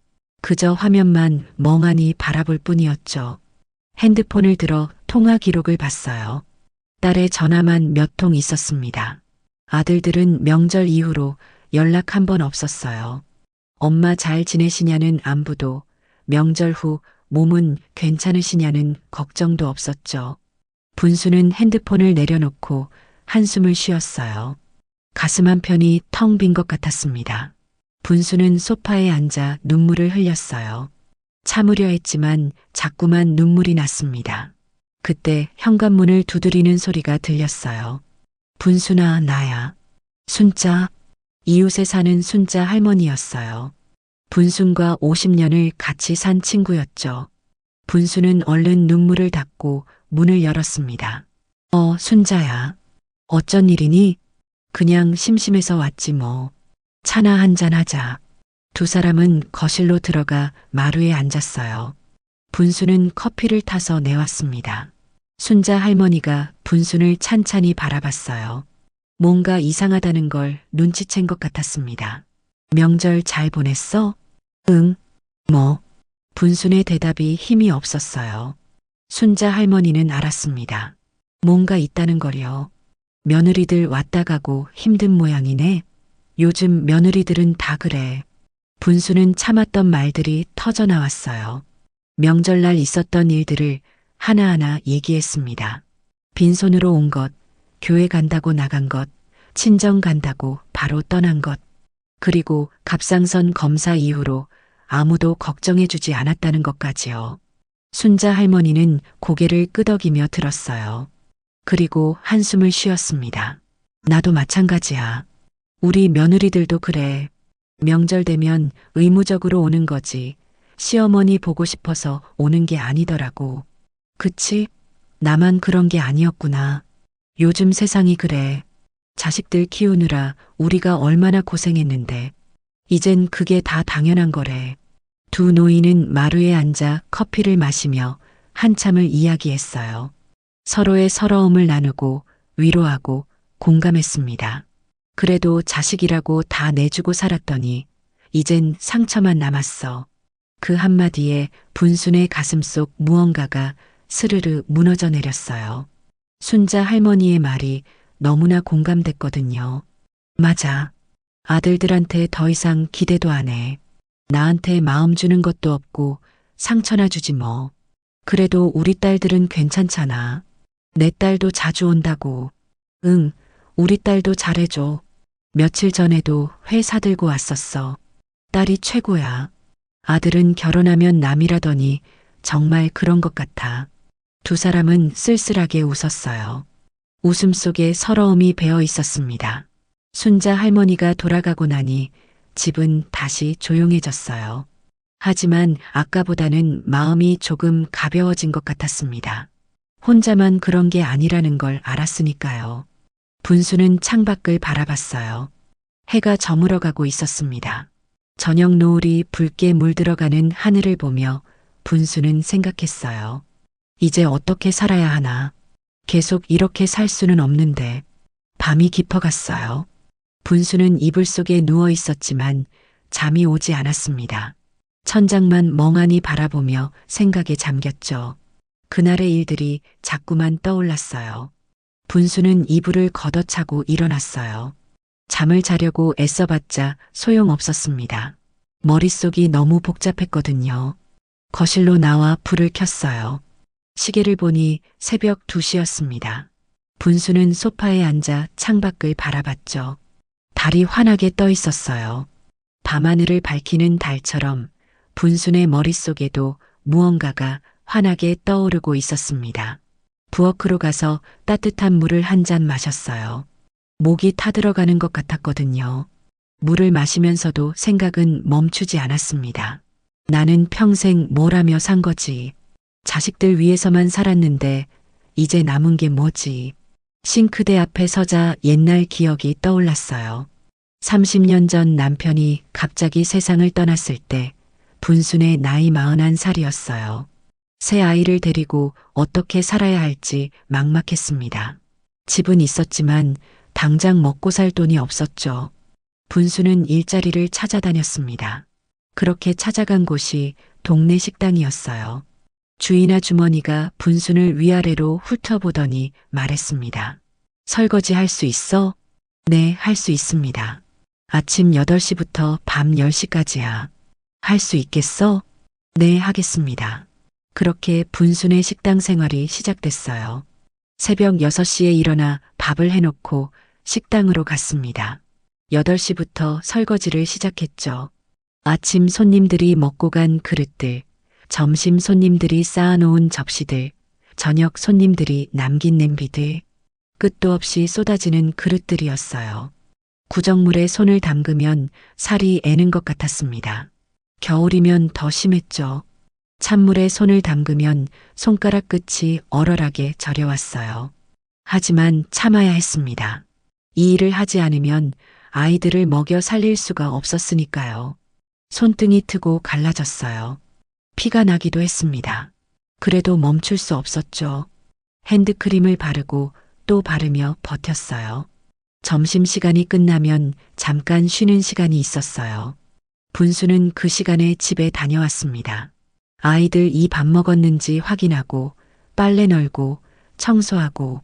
그저 화면만 멍하니 바라볼 뿐이었죠. 핸드폰을 들어 통화 기록을 봤어요. 딸의 전화만 몇 통 있었습니다. 아들들은 명절 이후로 연락 한 번 없었어요. 엄마 잘 지내시냐는 안부도, 명절 후 몸은 괜찮으시냐는 걱정도 없었죠. 분수는 핸드폰을 내려놓고 한숨을 쉬었어요. 가슴 한편이 텅 빈 것 같았습니다. 분수는 소파에 앉아 눈물을 흘렸어요. 참으려 했지만 자꾸만 눈물이 났습니다. 그때 현관문을 두드리는 소리가 들렸어요. 분수나 나야. 순자, 이웃에 사는 순자 할머니였어요. 분순과 50년을 같이 산 친구였죠. 분수는 얼른 눈물을 닦고 문을 열었습니다. 순자야. 어쩐 일이니? 그냥 심심해서 왔지 뭐. 차나 한잔 하자. 두 사람은 거실로 들어가 마루에 앉았어요. 분수는 커피를 타서 내왔습니다. 순자 할머니가 분순을 찬찬히 바라봤어요. 뭔가 이상하다는 걸 눈치챈 것 같았습니다. 명절 잘 보냈어? 응. 뭐? 분순의 대답이 힘이 없었어요. 순자 할머니는 알았습니다. 뭔가 있다는 거려. 며느리들 왔다 가고 힘든 모양이네. 요즘 며느리들은 다 그래. 분수는 참았던 말들이 터져 나왔어요. 명절날 있었던 일들을 하나하나 얘기했습니다. 빈손으로 온 것, 교회 간다고 나간 것, 친정 간다고 바로 떠난 것, 그리고 갑상선 검사 이후로 아무도 걱정해주지 않았다는 것까지요. 순자 할머니는 고개를 끄덕이며 들었어요. 그리고 한숨을 쉬었습니다. 나도 마찬가지야. 우리 며느리들도 그래. 명절 되면 의무적으로 오는 거지. 시어머니 보고 싶어서 오는 게 아니더라고. 그치? 나만 그런 게 아니었구나. 요즘 세상이 그래. 자식들 키우느라 우리가 얼마나 고생했는데. 이젠 그게 다 당연한 거래. 두 노인은 마루에 앉아 커피를 마시며 한참을 이야기했어요. 서로의 서러움을 나누고 위로하고 공감했습니다. 그래도 자식이라고 다 내주고 살았더니 이젠 상처만 남았어. 그 한마디에 분순의 가슴속 무언가가 스르르 무너져 내렸어요. 순자 할머니의 말이 너무나 공감됐거든요. 맞아. 아들들한테 더 이상 기대도 안 해. 나한테 마음 주는 것도 없고 상처나 주지 뭐. 그래도 우리 딸들은 괜찮잖아. 내 딸도 자주 온다고. 응, 우리 딸도 잘해줘. 며칠 전에도 회 사들고 왔었어. 딸이 최고야. 아들은 결혼하면 남이라더니 정말 그런 것 같아. 두 사람은 쓸쓸하게 웃었어요. 웃음 속에 서러움이 배어 있었습니다. 순자 할머니가 돌아가고 나니 집은 다시 조용해졌어요. 하지만 아까보다는 마음이 조금 가벼워진 것 같았습니다. 혼자만 그런 게 아니라는 걸 알았으니까요. 분수는 창밖을 바라봤어요. 해가 저물어가고 있었습니다. 저녁 노을이 붉게 물들어가는 하늘을 보며 분수는 생각했어요. 이제 어떻게 살아야 하나. 계속 이렇게 살 수는 없는데. 밤이 깊어갔어요. 분수는 이불 속에 누워 있었지만 잠이 오지 않았습니다. 천장만 멍하니 바라보며 생각에 잠겼죠. 그날의 일들이 자꾸만 떠올랐어요. 분수는 이불을 걷어차고 일어났어요. 잠을 자려고 애써봤자 소용없었습니다. 머릿속이 너무 복잡했거든요. 거실로 나와 불을 켰어요. 시계를 보니 새벽 2시였습니다. 분수는 소파에 앉아 창밖을 바라봤죠. 달이 환하게 떠 있었어요. 밤하늘을 밝히는 달처럼 분순의 머릿속에도 무언가가 환하게 떠오르고 있었습니다. 부엌으로 가서 따뜻한 물을 한 잔 마셨어요. 목이 타들어가는 것 같았거든요. 물을 마시면서도 생각은 멈추지 않았습니다. 나는 평생 뭘 하며 산 거지. 자식들 위해서만 살았는데 이제 남은 게 뭐지. 싱크대 앞에 서자 옛날 기억이 떠올랐어요. 30년 전 남편이 갑자기 세상을 떠났을 때 분순의 나이 41살이었어요. 새 아이를 데리고 어떻게 살아야 할지 막막했습니다. 집은 있었지만 당장 먹고 살 돈이 없었죠. 분수는 일자리를 찾아다녔습니다. 그렇게 찾아간 곳이 동네 식당이었어요. 주인 아주머니가 분순을 위아래로 훑어보더니 말했습니다. 설거지 할 수 있어? 네, 할 수 있습니다. 아침 8시부터 밤 10시까지야. 할 수 있겠어? 네, 하겠습니다. 그렇게 분순의 식당 생활이 시작됐어요. 새벽 6시에 일어나 밥을 해놓고 식당으로 갔습니다. 8시부터 설거지를 시작했죠. 아침 손님들이 먹고 간 그릇들, 점심 손님들이 쌓아놓은 접시들, 저녁 손님들이 남긴 냄비들, 끝도 없이 쏟아지는 그릇들이었어요. 구정물에 손을 담그면 살이 애는 것 같았습니다. 겨울이면 더 심했죠. 찬물에 손을 담그면 손가락 끝이 얼얼하게 저려왔어요. 하지만 참아야 했습니다. 이 일을 하지 않으면 아이들을 먹여 살릴 수가 없었으니까요. 손등이 트고 갈라졌어요. 피가 나기도 했습니다. 그래도 멈출 수 없었죠. 핸드크림을 바르고 또 바르며 버텼어요. 점심시간이 끝나면 잠깐 쉬는 시간이 있었어요. 분수는 그 시간에 집에 다녀왔습니다. 아이들 이 밥 먹었는지 확인하고 빨래 널고 청소하고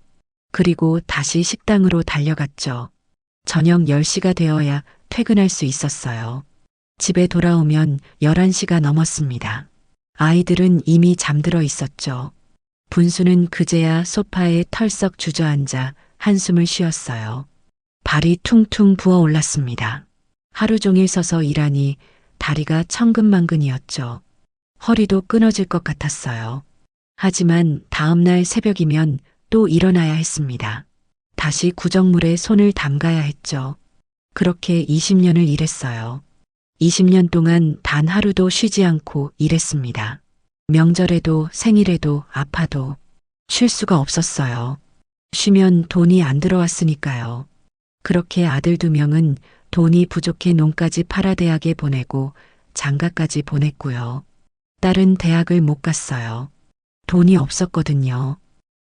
그리고 다시 식당으로 달려갔죠. 저녁 10시가 되어야 퇴근할 수 있었어요. 집에 돌아오면 11시가 넘었습니다. 아이들은 이미 잠들어 있었죠. 분수는 그제야 소파에 털썩 주저앉아 한숨을 쉬었어요. 발이 퉁퉁 부어 올랐습니다. 하루 종일 서서 일하니 다리가 천근만근이었죠. 허리도 끊어질 것 같았어요. 하지만 다음날 새벽이면 또 일어나야 했습니다. 다시 구정물에 손을 담가야 했죠. 그렇게 20년을 일했어요. 20년 동안 단 하루도 쉬지 않고 일했습니다. 명절에도 생일에도 아파도 쉴 수가 없었어요. 쉬면 돈이 안 들어왔으니까요. 그렇게 아들 2명은 돈이 부족해 논까지 팔아 대학에 보내고 장가까지 보냈고요. 딸은 대학을 못 갔어요. 돈이 없었거든요.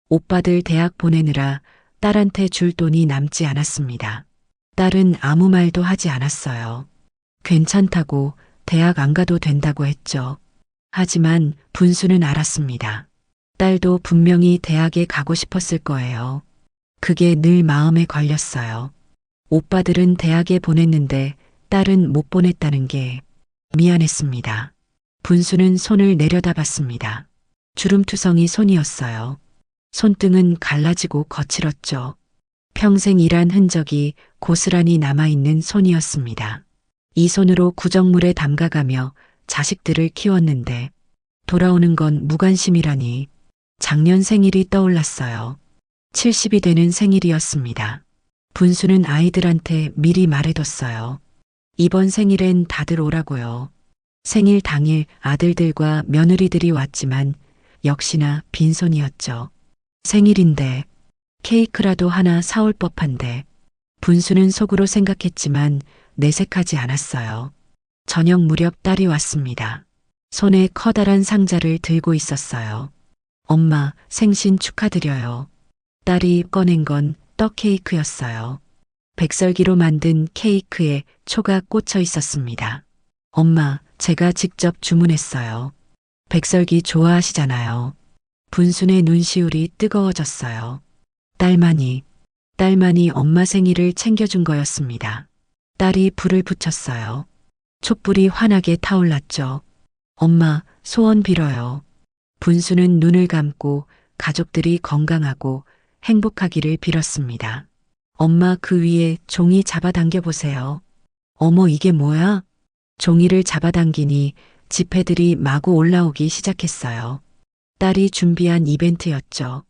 오빠들 대학 보내느라 딸한테 줄 돈이 남지 않았습니다. 딸은 아무 말도 하지 않았어요. 괜찮다고 대학 안 가도 된다고 했죠. 하지만 분수는 알았습니다. 딸도 분명히 대학에 가고 싶었을 거예요. 그게 늘 마음에 걸렸어요. 오빠들은 대학에 보냈는데 딸은 못 보냈다는 게 미안했습니다. 분수는 손을 내려다봤습니다. 주름투성이 손이었어요. 손등은 갈라지고 거칠었죠. 평생 일한 흔적이 고스란히 남아있는 손이었습니다. 이 손으로 구정물에 담가가며 자식들을 키웠는데 돌아오는 건 무관심이라니. 작년 생일이 떠올랐어요. 70이 되는 생일이었습니다. 분수는 아이들한테 미리 말해뒀어요. 이번 생일엔 다들 오라고요. 생일 당일 아들들과 며느리들이 왔지만 역시나 빈손이었죠. 생일인데 케이크라도 하나 사올 법한데 분수는 속으로 생각했지만 내색하지 않았어요. 저녁 무렵 딸이 왔습니다. 손에 커다란 상자를 들고 있었어요. 엄마, 생신 축하드려요. 딸이 꺼낸 건 떡 케이크였어요. 백설기로 만든 케이크에 초가 꽂혀 있었습니다. 엄마, 제가 직접 주문했어요. 백설기 좋아하시잖아요. 분순의 눈시울이 뜨거워졌어요. 딸만이 엄마 생일을 챙겨준 거였습니다. 딸이 불을 붙였어요. 촛불이 환하게 타올랐죠. 엄마, 소원 빌어요. 분수는 눈을 감고 가족들이 건강하고 행복하기를 빌었습니다. 엄마 그 위에 종이 잡아당겨 보세요. 어머 이게 뭐야? 종이를 잡아당기니 지폐들이 마구 올라오기 시작했어요. 딸이 준비한 이벤트였죠.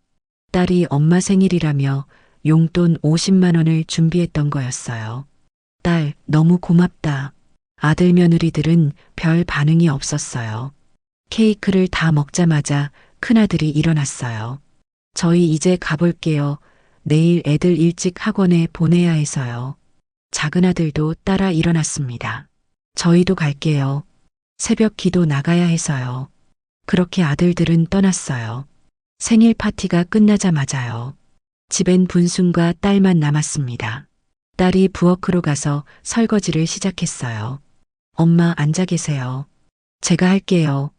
딸이 엄마 생일이라며 용돈 50만 원을 준비했던 거였어요. 딸, 너무 고맙다. 아들 며느리들은 별 반응이 없었어요. 케이크를 다 먹자마자 큰아들이 일어났어요. 저희 이제 가볼게요. 내일 애들 일찍 학원에 보내야 해서요. 작은아들도 따라 일어났습니다. 저희도 갈게요. 새벽 기도 나가야 해서요. 그렇게 아들들은 떠났어요. 생일 파티가 끝나자마자요. 집엔 분순과 딸만 남았습니다. 딸이 부엌으로 가서 설거지를 시작했어요. 엄마 앉아 계세요. 제가 할게요.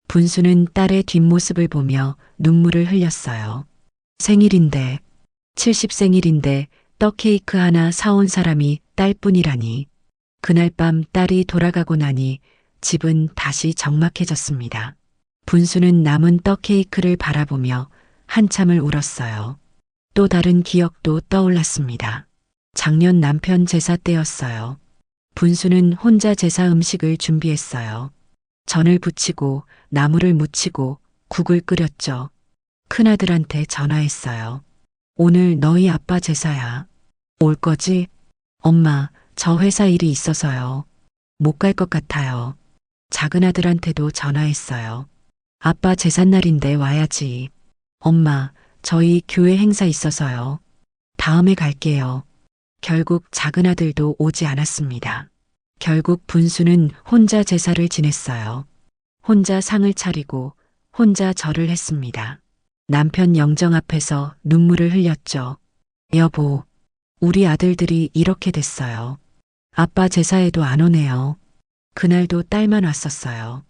분수는 딸의 뒷모습을 보며 눈물을 흘렸어요. 생일인데, 70생일인데 떡 케이크 하나 사온 사람이 딸뿐이라니. 그날 밤 딸이 돌아가고 나니 집은 다시 적막해졌습니다. 분수는 남은 떡 케이크를 바라보며 한참을 울었어요. 또 다른 기억도 떠올랐습니다. 작년 남편 제사 때였어요. 분수는 혼자 제사 음식을 준비했어요. 전을 부치고 나물을 무치고 국을 끓였죠. 큰아들한테 전화했어요. 오늘 너희 아빠 제사야. 올 거지? 엄마, 저 회사 일이 있어서요. 못 갈 것 같아요. 작은아들한테도 전화했어요. 아빠 제삿날인데 와야지. 엄마, 저희 교회 행사 있어서요. 다음에 갈게요. 결국 작은아들도 오지 않았습니다. 결국 분수는 혼자 제사를 지냈어요. 혼자 상을 차리고 혼자 절을 했습니다. 남편 영정 앞에서 눈물을 흘렸죠. 여보, 우리 아들들이 이렇게 됐어요. 아빠 제사에도 안 오네요. 그날도 딸만 왔었어요.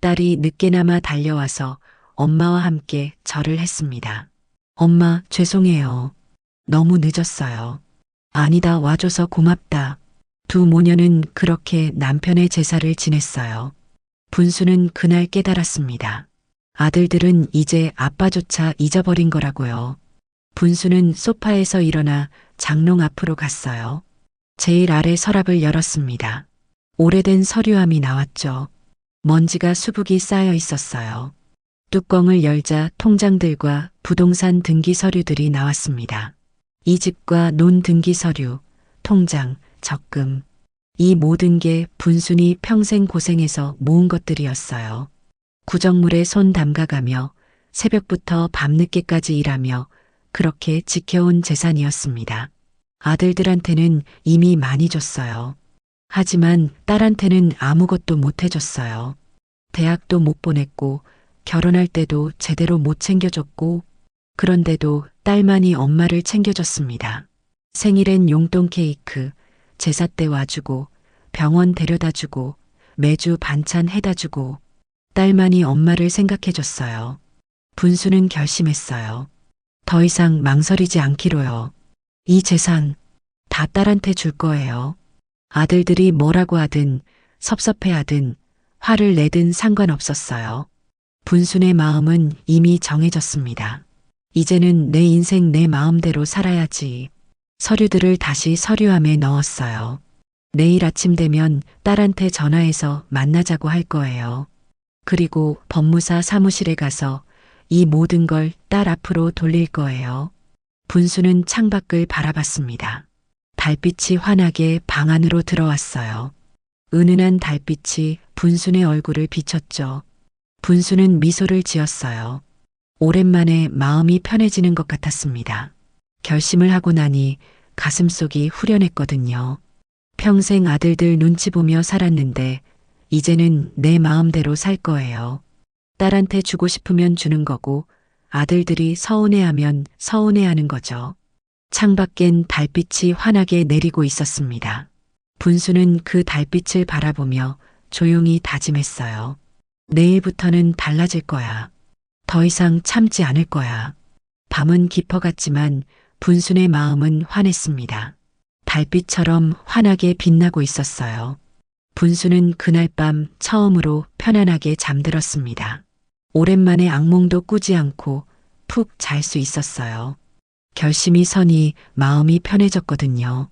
딸이 늦게나마 달려와서 엄마와 함께 절을 했습니다. 엄마, 죄송해요. 너무 늦었어요. 아니다, 와줘서 고맙다. 두 모녀는 그렇게 남편의 제사를 지냈어요. 분수는 그날 깨달았습니다. 아들들은 이제 아빠조차 잊어버린 거라고요. 분수는 소파에서 일어나 장롱 앞으로 갔어요. 제일 아래 서랍을 열었습니다. 오래된 서류함이 나왔죠. 먼지가 수북이 쌓여 있었어요. 뚜껑을 열자 통장들과 부동산 등기 서류들이 나왔습니다. 이 집과 논 등기 서류, 통장, 적금. 이 모든 게 분순이 평생 고생해서 모은 것들이었어요. 구정물에 손 담가가며 새벽부터 밤늦게까지 일하며 그렇게 지켜온 재산이었습니다. 아들들한테는 이미 많이 줬어요. 하지만 딸한테는 아무것도 못 해줬어요. 대학도 못 보냈고 결혼할 때도 제대로 못 챙겨줬고 그런데도 딸만이 엄마를 챙겨줬습니다. 생일엔 용돈 케이크, 제사 때 와주고 병원 데려다주고 매주 반찬 해다주고 딸만이 엄마를 생각해줬어요. 분수는 결심했어요. 더 이상 망설이지 않기로요. 이 재산 다 딸한테 줄 거예요. 아들들이 뭐라고 하든 섭섭해하든 화를 내든 상관없었어요. 분순의 마음은 이미 정해졌습니다. 이제는 내 인생 내 마음대로 살아야지. 서류들을 다시 서류함에 넣었어요. 내일 아침 되면 딸한테 전화해서 만나자고 할 거예요. 그리고 법무사 사무실에 가서 이 모든 걸 딸 앞으로 돌릴 거예요. 분수는 창밖을 바라봤습니다. 달빛이 환하게 방 안으로 들어왔어요. 은은한 달빛이 분순의 얼굴을 비췄죠. 분수는 미소를 지었어요. 오랜만에 마음이 편해지는 것 같았습니다. 결심을 하고 나니 가슴속이 후련했거든요. 평생 아들들 눈치 보며 살았는데 이제는 내 마음대로 살 거예요. 딸한테 주고 싶으면 주는 거고 아들들이 서운해하면 서운해하는 거죠. 창밖엔 달빛이 환하게 내리고 있었습니다. 분수는 그 달빛을 바라보며 조용히 다짐했어요. 내일부터는 달라질 거야. 더 이상 참지 않을 거야. 밤은 깊어갔지만 분순의 마음은 환했습니다. 달빛처럼 환하게 빛나고 있었어요. 분수는 그날 밤 처음으로 편안하게 잠들었습니다. 오랜만에 악몽도 꾸지 않고 푹 잘 수 있었어요. 결심이 서니 마음이 편해졌거든요.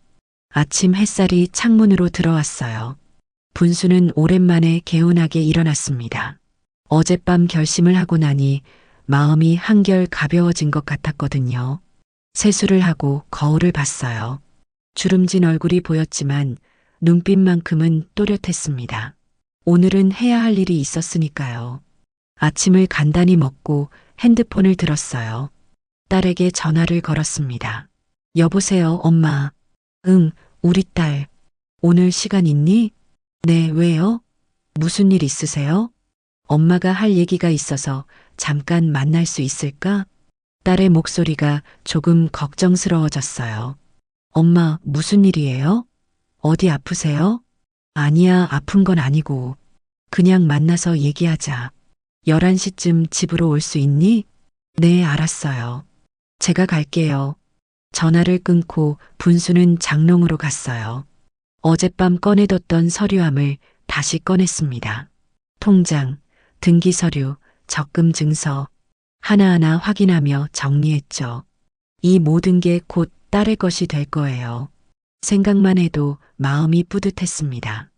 아침 햇살이 창문으로 들어왔어요. 분수는 오랜만에 개운하게 일어났습니다. 어젯밤 결심을 하고 나니 마음이 한결 가벼워진 것 같았거든요. 세수를 하고 거울을 봤어요. 주름진 얼굴이 보였지만 눈빛만큼은 또렷했습니다. 오늘은 해야 할 일이 있었으니까요. 아침을 간단히 먹고 핸드폰을 들었어요. 딸에게 전화를 걸었습니다. 여보세요, 엄마. 응, 우리 딸. 오늘 시간 있니? 네, 왜요? 무슨 일 있으세요? 엄마가 할 얘기가 있어서 잠깐 만날 수 있을까? 딸의 목소리가 조금 걱정스러워졌어요. 엄마, 무슨 일이에요? 어디 아프세요? 아니야, 아픈 건 아니고. 그냥 만나서 얘기하자. 11시쯤 집으로 올 수 있니? 네, 알았어요. 제가 갈게요. 전화를 끊고 분수는 장롱으로 갔어요. 어젯밤 꺼내뒀던 서류함을 다시 꺼냈습니다. 통장, 등기 서류, 적금 증서, 하나하나 확인하며 정리했죠. 이 모든 게 곧 딸의 것이 될 거예요. 생각만 해도 마음이 뿌듯했습니다.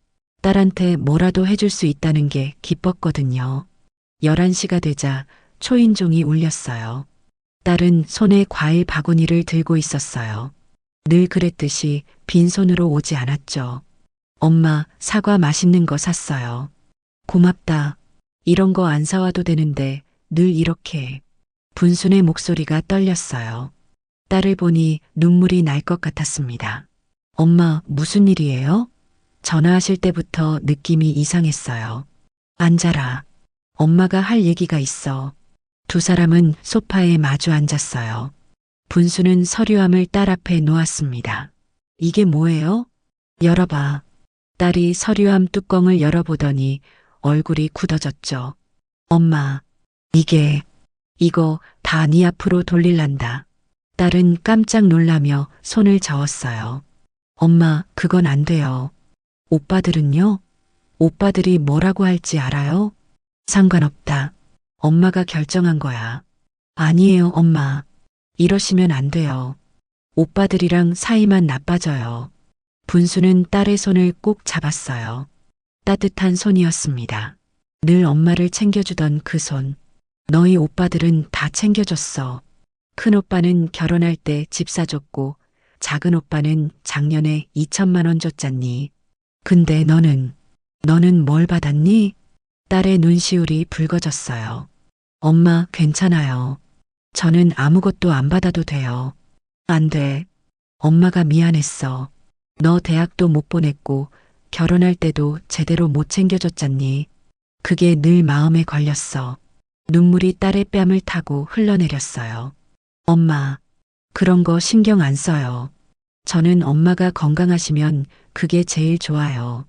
딸한테 뭐라도 해줄 수 있다는 게 기뻤거든요. 11시가 되자 초인종이 울렸어요. 딸은 손에 과일 바구니를 들고 있었어요. 늘 그랬듯이 빈손으로 오지 않았죠. 엄마, 사과 맛있는 거 샀어요. 고맙다. 이런 거 안 사와도 되는데 늘 이렇게. 분순의 목소리가 떨렸어요. 딸을 보니 눈물이 날 것 같았습니다. 엄마, 무슨 일이에요? 전화하실 때부터 느낌이 이상했어요. 앉아라. 엄마가 할 얘기가 있어. 두 사람은 소파에 마주 앉았어요. 분수는 서류함을 딸 앞에 놓았습니다. 이게 뭐예요? 열어봐. 딸이 서류함 뚜껑을 열어보더니 얼굴이 굳어졌죠. 엄마, 이거 다 네 앞으로 돌릴란다. 딸은 깜짝 놀라며 손을 저었어요. 엄마, 그건 안 돼요. 오빠들은요? 오빠들이 뭐라고 할지 알아요? 상관없다. 엄마가 결정한 거야. 아니에요, 엄마. 이러시면 안 돼요. 오빠들이랑 사이만 나빠져요. 분수는 딸의 손을 꼭 잡았어요. 따뜻한 손이었습니다. 늘 엄마를 챙겨주던 그 손. 너희 오빠들은 다 챙겨줬어. 큰 오빠는 결혼할 때 집 사줬고 작은 오빠는 작년에 2천만 원 줬잖니. 근데 너는 뭘 받았니? 딸의 눈시울이 붉어졌어요. 엄마, 괜찮아요. 저는 아무것도 안 받아도 돼요. 안 돼. 엄마가 미안했어. 너 대학도 못 보냈고 결혼할 때도 제대로 못 챙겨줬잖니. 그게 늘 마음에 걸렸어. 눈물이 딸의 뺨을 타고 흘러내렸어요. 엄마, 그런 거 신경 안 써요. 저는 엄마가 건강하시면 그게 제일 좋아요.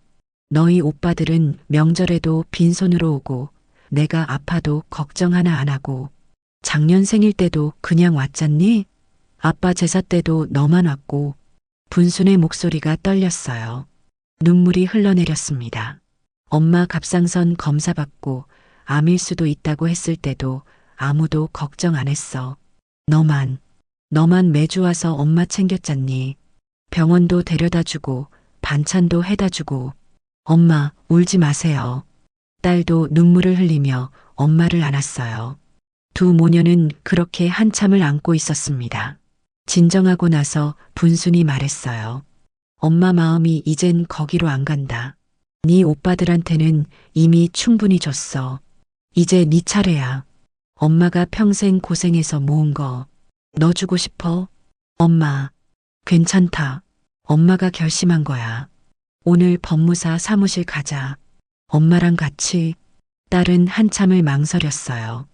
너희 오빠들은 명절에도 빈손으로 오고 내가 아파도 걱정 하나 안 하고 작년 생일 때도 그냥 왔잖니? 아빠 제사 때도 너만 왔고. 분순의 목소리가 떨렸어요. 눈물이 흘러내렸습니다. 엄마 갑상선 검사 받고 암일 수도 있다고 했을 때도 아무도 걱정 안 했어. 너만 매주 와서 엄마 챙겼잖니. 병원도 데려다 주고 반찬도 해다 주고. 엄마, 울지 마세요. 딸도 눈물을 흘리며 엄마를 안았어요. 두 모녀는 그렇게 한참을 안고 있었습니다. 진정하고 나서 분순이 말했어요. 엄마 마음이 이젠 거기로 안 간다. 네 오빠들한테는 이미 충분히 줬어. 이제 네 차례야. 엄마가 평생 고생해서 모은 거 너 주고 싶어? 엄마, 괜찮다. 엄마가 결심한 거야. 오늘 법무사 사무실 가자. 엄마랑 같이. 딸은 한참을 망설였어요.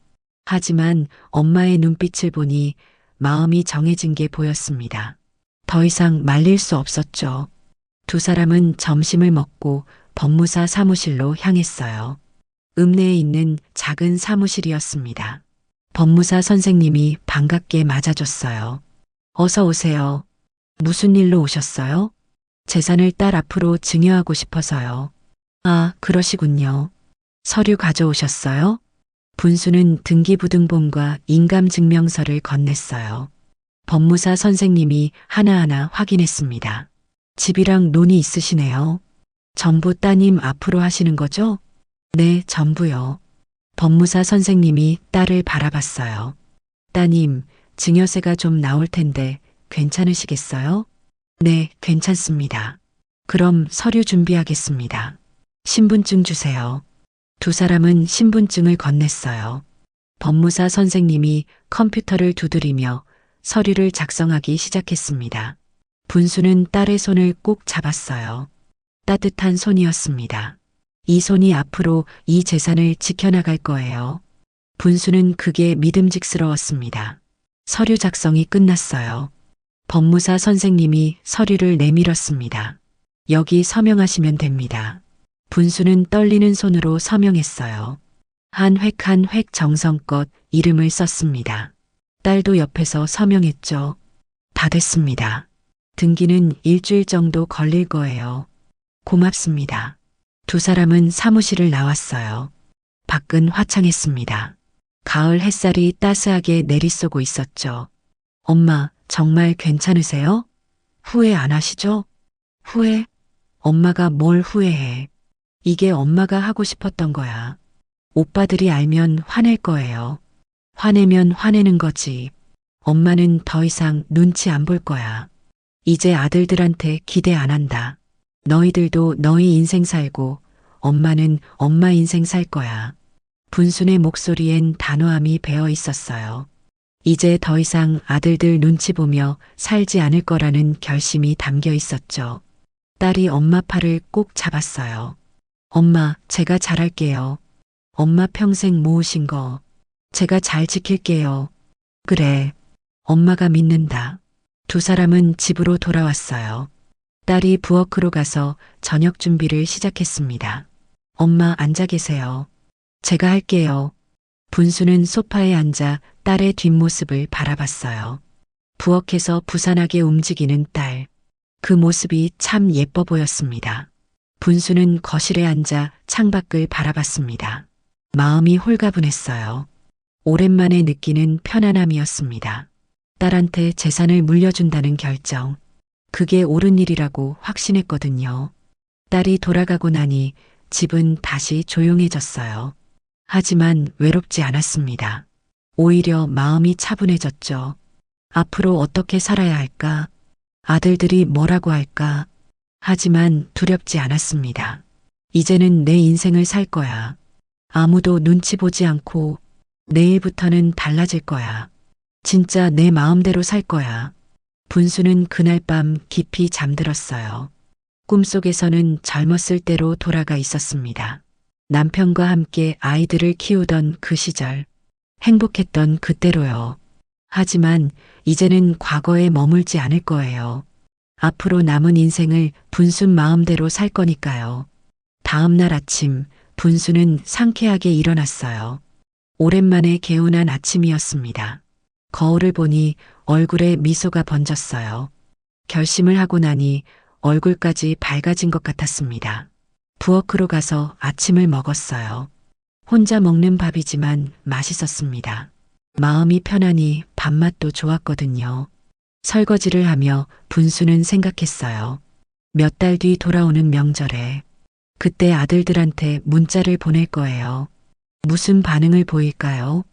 하지만 엄마의 눈빛을 보니 마음이 정해진 게 보였습니다. 더 이상 말릴 수 없었죠. 두 사람은 점심을 먹고 법무사 사무실로 향했어요. 읍내에 있는 작은 사무실이었습니다. 법무사 선생님이 반갑게 맞아줬어요. 어서 오세요. 무슨 일로 오셨어요? 재산을 딸 앞으로 증여하고 싶어서요. 아, 그러시군요. 서류 가져오셨어요? 분수는 등기부등본과 인감증명서를 건넸어요. 법무사 선생님이 하나하나 확인했습니다. 집이랑 논이 있으시네요. 전부 따님 앞으로 하시는 거죠? 네, 전부요. 법무사 선생님이 딸을 바라봤어요. 따님, 증여세가 좀 나올 텐데 괜찮으시겠어요? 네, 괜찮습니다. 그럼 서류 준비하겠습니다. 신분증 주세요. 두 사람은 신분증을 건넸어요. 법무사 선생님이 컴퓨터를 두드리며 서류를 작성하기 시작했습니다. 분수는 딸의 손을 꼭 잡았어요. 따뜻한 손이었습니다. 이 손이 앞으로 이 재산을 지켜나갈 거예요. 분수는 그게 믿음직스러웠습니다. 서류 작성이 끝났어요. 법무사 선생님이 서류를 내밀었습니다. 여기 서명하시면 됩니다. 분수는 떨리는 손으로 서명했어요. 한 획 한 획 정성껏 이름을 썼습니다. 딸도 옆에서 서명했죠. 다 됐습니다. 등기는 일주일 정도 걸릴 거예요. 고맙습니다. 두 사람은 사무실을 나왔어요. 밖은 화창했습니다. 가을 햇살이 따스하게 내리쏘고 있었죠. 엄마, 정말 괜찮으세요? 후회 안 하시죠? 후회? 엄마가 뭘 후회해? 이게 엄마가 하고 싶었던 거야. 오빠들이 알면 화낼 거예요. 화내면 화내는 거지. 엄마는 더 이상 눈치 안 볼 거야. 이제 아들들한테 기대 안 한다. 너희들도 너희 인생 살고 엄마는 엄마 인생 살 거야. 분순의 목소리엔 단호함이 배어 있었어요. 이제 더 이상 아들들 눈치 보며 살지 않을 거라는 결심이 담겨 있었죠. 딸이 엄마 팔을 꼭 잡았어요. 엄마, 제가 잘할게요. 엄마 평생 모으신 거 제가 잘 지킬게요. 그래, 엄마가 믿는다. 두 사람은 집으로 돌아왔어요. 딸이 부엌으로 가서 저녁 준비를 시작했습니다. 엄마 앉아 계세요. 제가 할게요. 분수는 소파에 앉아 딸의 뒷모습을 바라봤어요. 부엌에서 부산하게 움직이는 딸. 그 모습이 참 예뻐 보였습니다. 분수는 거실에 앉아 창밖을 바라봤습니다. 마음이 홀가분했어요. 오랜만에 느끼는 편안함이었습니다. 딸한테 재산을 물려준다는 결정. 그게 옳은 일이라고 확신했거든요. 딸이 돌아가고 나니 집은 다시 조용해졌어요. 하지만 외롭지 않았습니다. 오히려 마음이 차분해졌죠. 앞으로 어떻게 살아야 할까? 아들들이 뭐라고 할까? 하지만 두렵지 않았습니다. 이제는 내 인생을 살 거야. 아무도 눈치 보지 않고 내일부터는 달라질 거야. 진짜 내 마음대로 살 거야. 분수는 그날 밤 깊이 잠들었어요. 꿈속에서는 젊었을 때로 돌아가 있었습니다. 남편과 함께 아이들을 키우던 그 시절. 행복했던 그때로요. 하지만 이제는 과거에 머물지 않을 거예요. 앞으로 남은 인생을 분수 마음대로 살 거니까요. 다음 날 아침 분수는 상쾌하게 일어났어요. 오랜만에 개운한 아침이었습니다. 거울을 보니 얼굴에 미소가 번졌어요. 결심을 하고 나니 얼굴까지 밝아진 것 같았습니다. 부엌으로 가서 아침을 먹었어요. 혼자 먹는 밥이지만 맛있었습니다. 마음이 편하니 밥맛도 좋았거든요. 설거지를 하며 분수는 생각했어요. 몇 달 뒤 돌아오는 명절에 그때 아들들한테 문자를 보낼 거예요. 무슨 반응을 보일까요?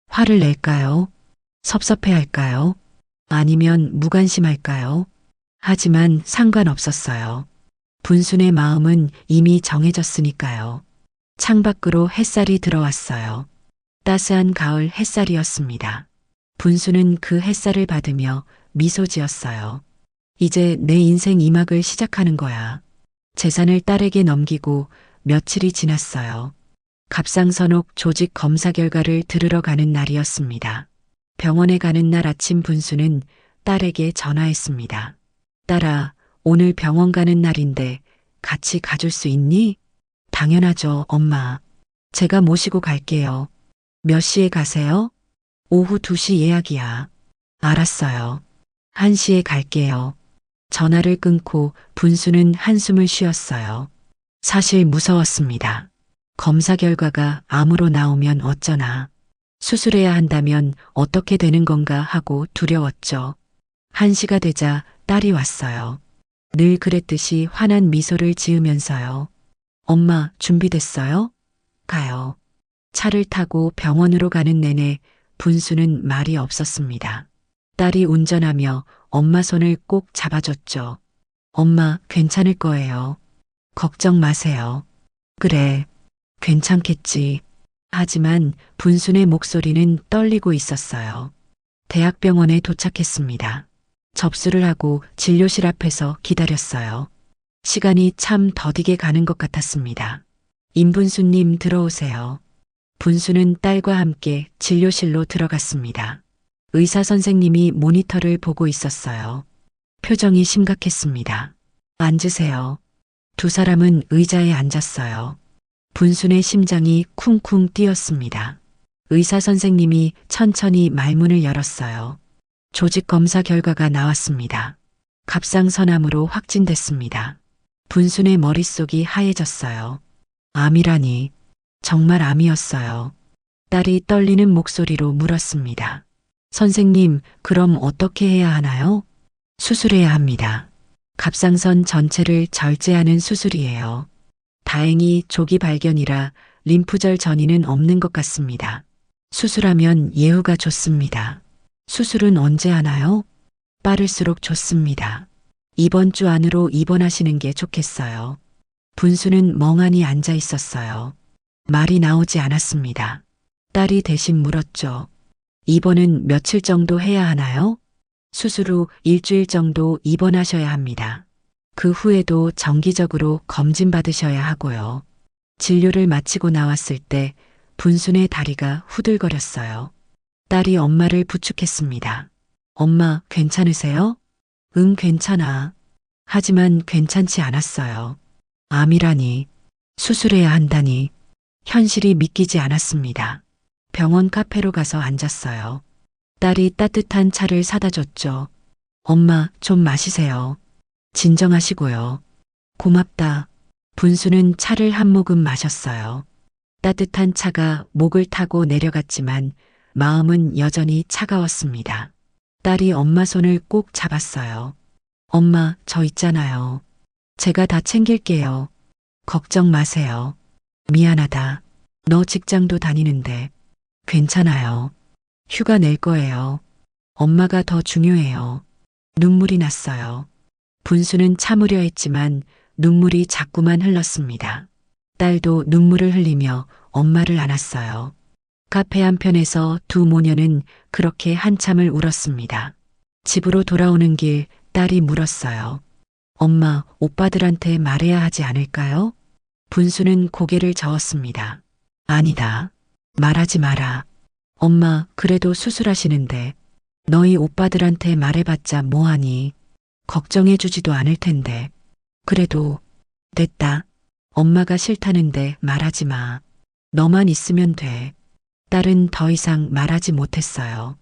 화를 낼까요? 섭섭해할까요? 아니면 무관심할까요? 하지만 상관없었어요. 분순의 마음은 이미 정해졌으니까요. 창밖으로 햇살이 들어왔어요. 따스한 가을 햇살이었습니다. 분수는 그 햇살을 받으며 미소 지었어요. 이제 내 인생 2막을 시작하는 거야. 재산을 딸에게 넘기고 며칠이 지났어요. 갑상선옥 조직 검사 결과를 들으러 가는 날이었습니다. 병원에 가는 날 아침 분수는 딸에게 전화했습니다. 딸아, 오늘 병원 가는 날인데 같이 가줄 수 있니? 당연하죠, 엄마. 제가 모시고 갈게요. 몇 시에 가세요? 오후 2시 예약이야. 알았어요. 1시에 갈게요. 전화를 끊고 분수는 한숨을 쉬었어요. 사실 무서웠습니다. 검사 결과가 암으로 나오면 어쩌나. 수술해야 한다면 어떻게 되는 건가 하고 두려웠죠. 1시가 되자 딸이 왔어요. 늘 그랬듯이 환한 미소를 지으면서요. 엄마, 준비됐어요? 가요. 차를 타고 병원으로 가는 내내 분수는 말이 없었습니다. 딸이 운전하며 엄마 손을 꼭 잡아줬죠. 엄마, 괜찮을 거예요. 걱정 마세요. 그래, 괜찮겠지. 하지만 분순의 목소리는 떨리고 있었어요. 대학병원에 도착했습니다. 접수를 하고 진료실 앞에서 기다렸어요. 시간이 참 더디게 가는 것 같았습니다. 임분수님 들어오세요. 분수는 딸과 함께 진료실로 들어갔습니다. 의사 선생님이 모니터를 보고 있었어요. 표정이 심각했습니다. 앉으세요. 두 사람은 의자에 앉았어요. 분순의 심장이 쿵쿵 뛰었습니다. 의사 선생님이 천천히 말문을 열었어요. 조직 검사 결과가 나왔습니다. 갑상선암으로 확진됐습니다. 분순의 머릿속이 하얘졌어요. 암이라니, 정말 암이었어요. 딸이 떨리는 목소리로 물었습니다. 선생님, 그럼 어떻게 해야 하나요? 수술해야 합니다. 갑상선 전체를 절제하는 수술이에요. 다행히 조기 발견이라 림프절 전이는 없는 것 같습니다. 수술하면 예후가 좋습니다. 수술은 언제 하나요? 빠를수록 좋습니다. 이번 주 안으로 입원하시는 게 좋겠어요. 분수는 멍하니 앉아 있었어요. 말이 나오지 않았습니다. 딸이 대신 물었죠. 입원은 며칠 정도 해야 하나요? 수술 후 일주일 정도 입원하셔야 합니다. 그 후에도 정기적으로 검진 받으셔야 하고요. 진료를 마치고 나왔을 때 분순의 다리가 후들거렸어요. 딸이 엄마를 부축했습니다. 엄마, 괜찮으세요? 응, 괜찮아. 하지만 괜찮지 않았어요. 암이라니, 수술해야 한다니, 현실이 믿기지 않았습니다. 병원 카페로 가서 앉았어요. 딸이 따뜻한 차를 사다 줬죠. 엄마, 좀 마시세요. 진정하시고요. 고맙다. 분수는 차를 한 모금 마셨어요. 따뜻한 차가 목을 타고 내려갔지만 마음은 여전히 차가웠습니다. 딸이 엄마 손을 꼭 잡았어요. 엄마, 저 있잖아요. 제가 다 챙길게요. 걱정 마세요. 미안하다. 너 직장도 다니는데. 괜찮아요. 휴가 낼 거예요. 엄마가 더 중요해요. 눈물이 났어요. 분수는 참으려 했지만 눈물이 자꾸만 흘렀습니다. 딸도 눈물을 흘리며 엄마를 안았어요. 카페 한편에서 두 모녀는 그렇게 한참을 울었습니다. 집으로 돌아오는 길 딸이 물었어요. 엄마, 오빠들한테 말해야 하지 않을까요? 분수는 고개를 저었습니다. 아니다. 말하지 마라. 엄마, 그래도 수술하시는데 너희 오빠들한테 말해봤자 뭐하니? 걱정해주지도 않을 텐데. 그래도 됐다. 엄마가 싫다는데 말하지 마. 너만 있으면 돼. 딸은 더 이상 말하지 못했어요.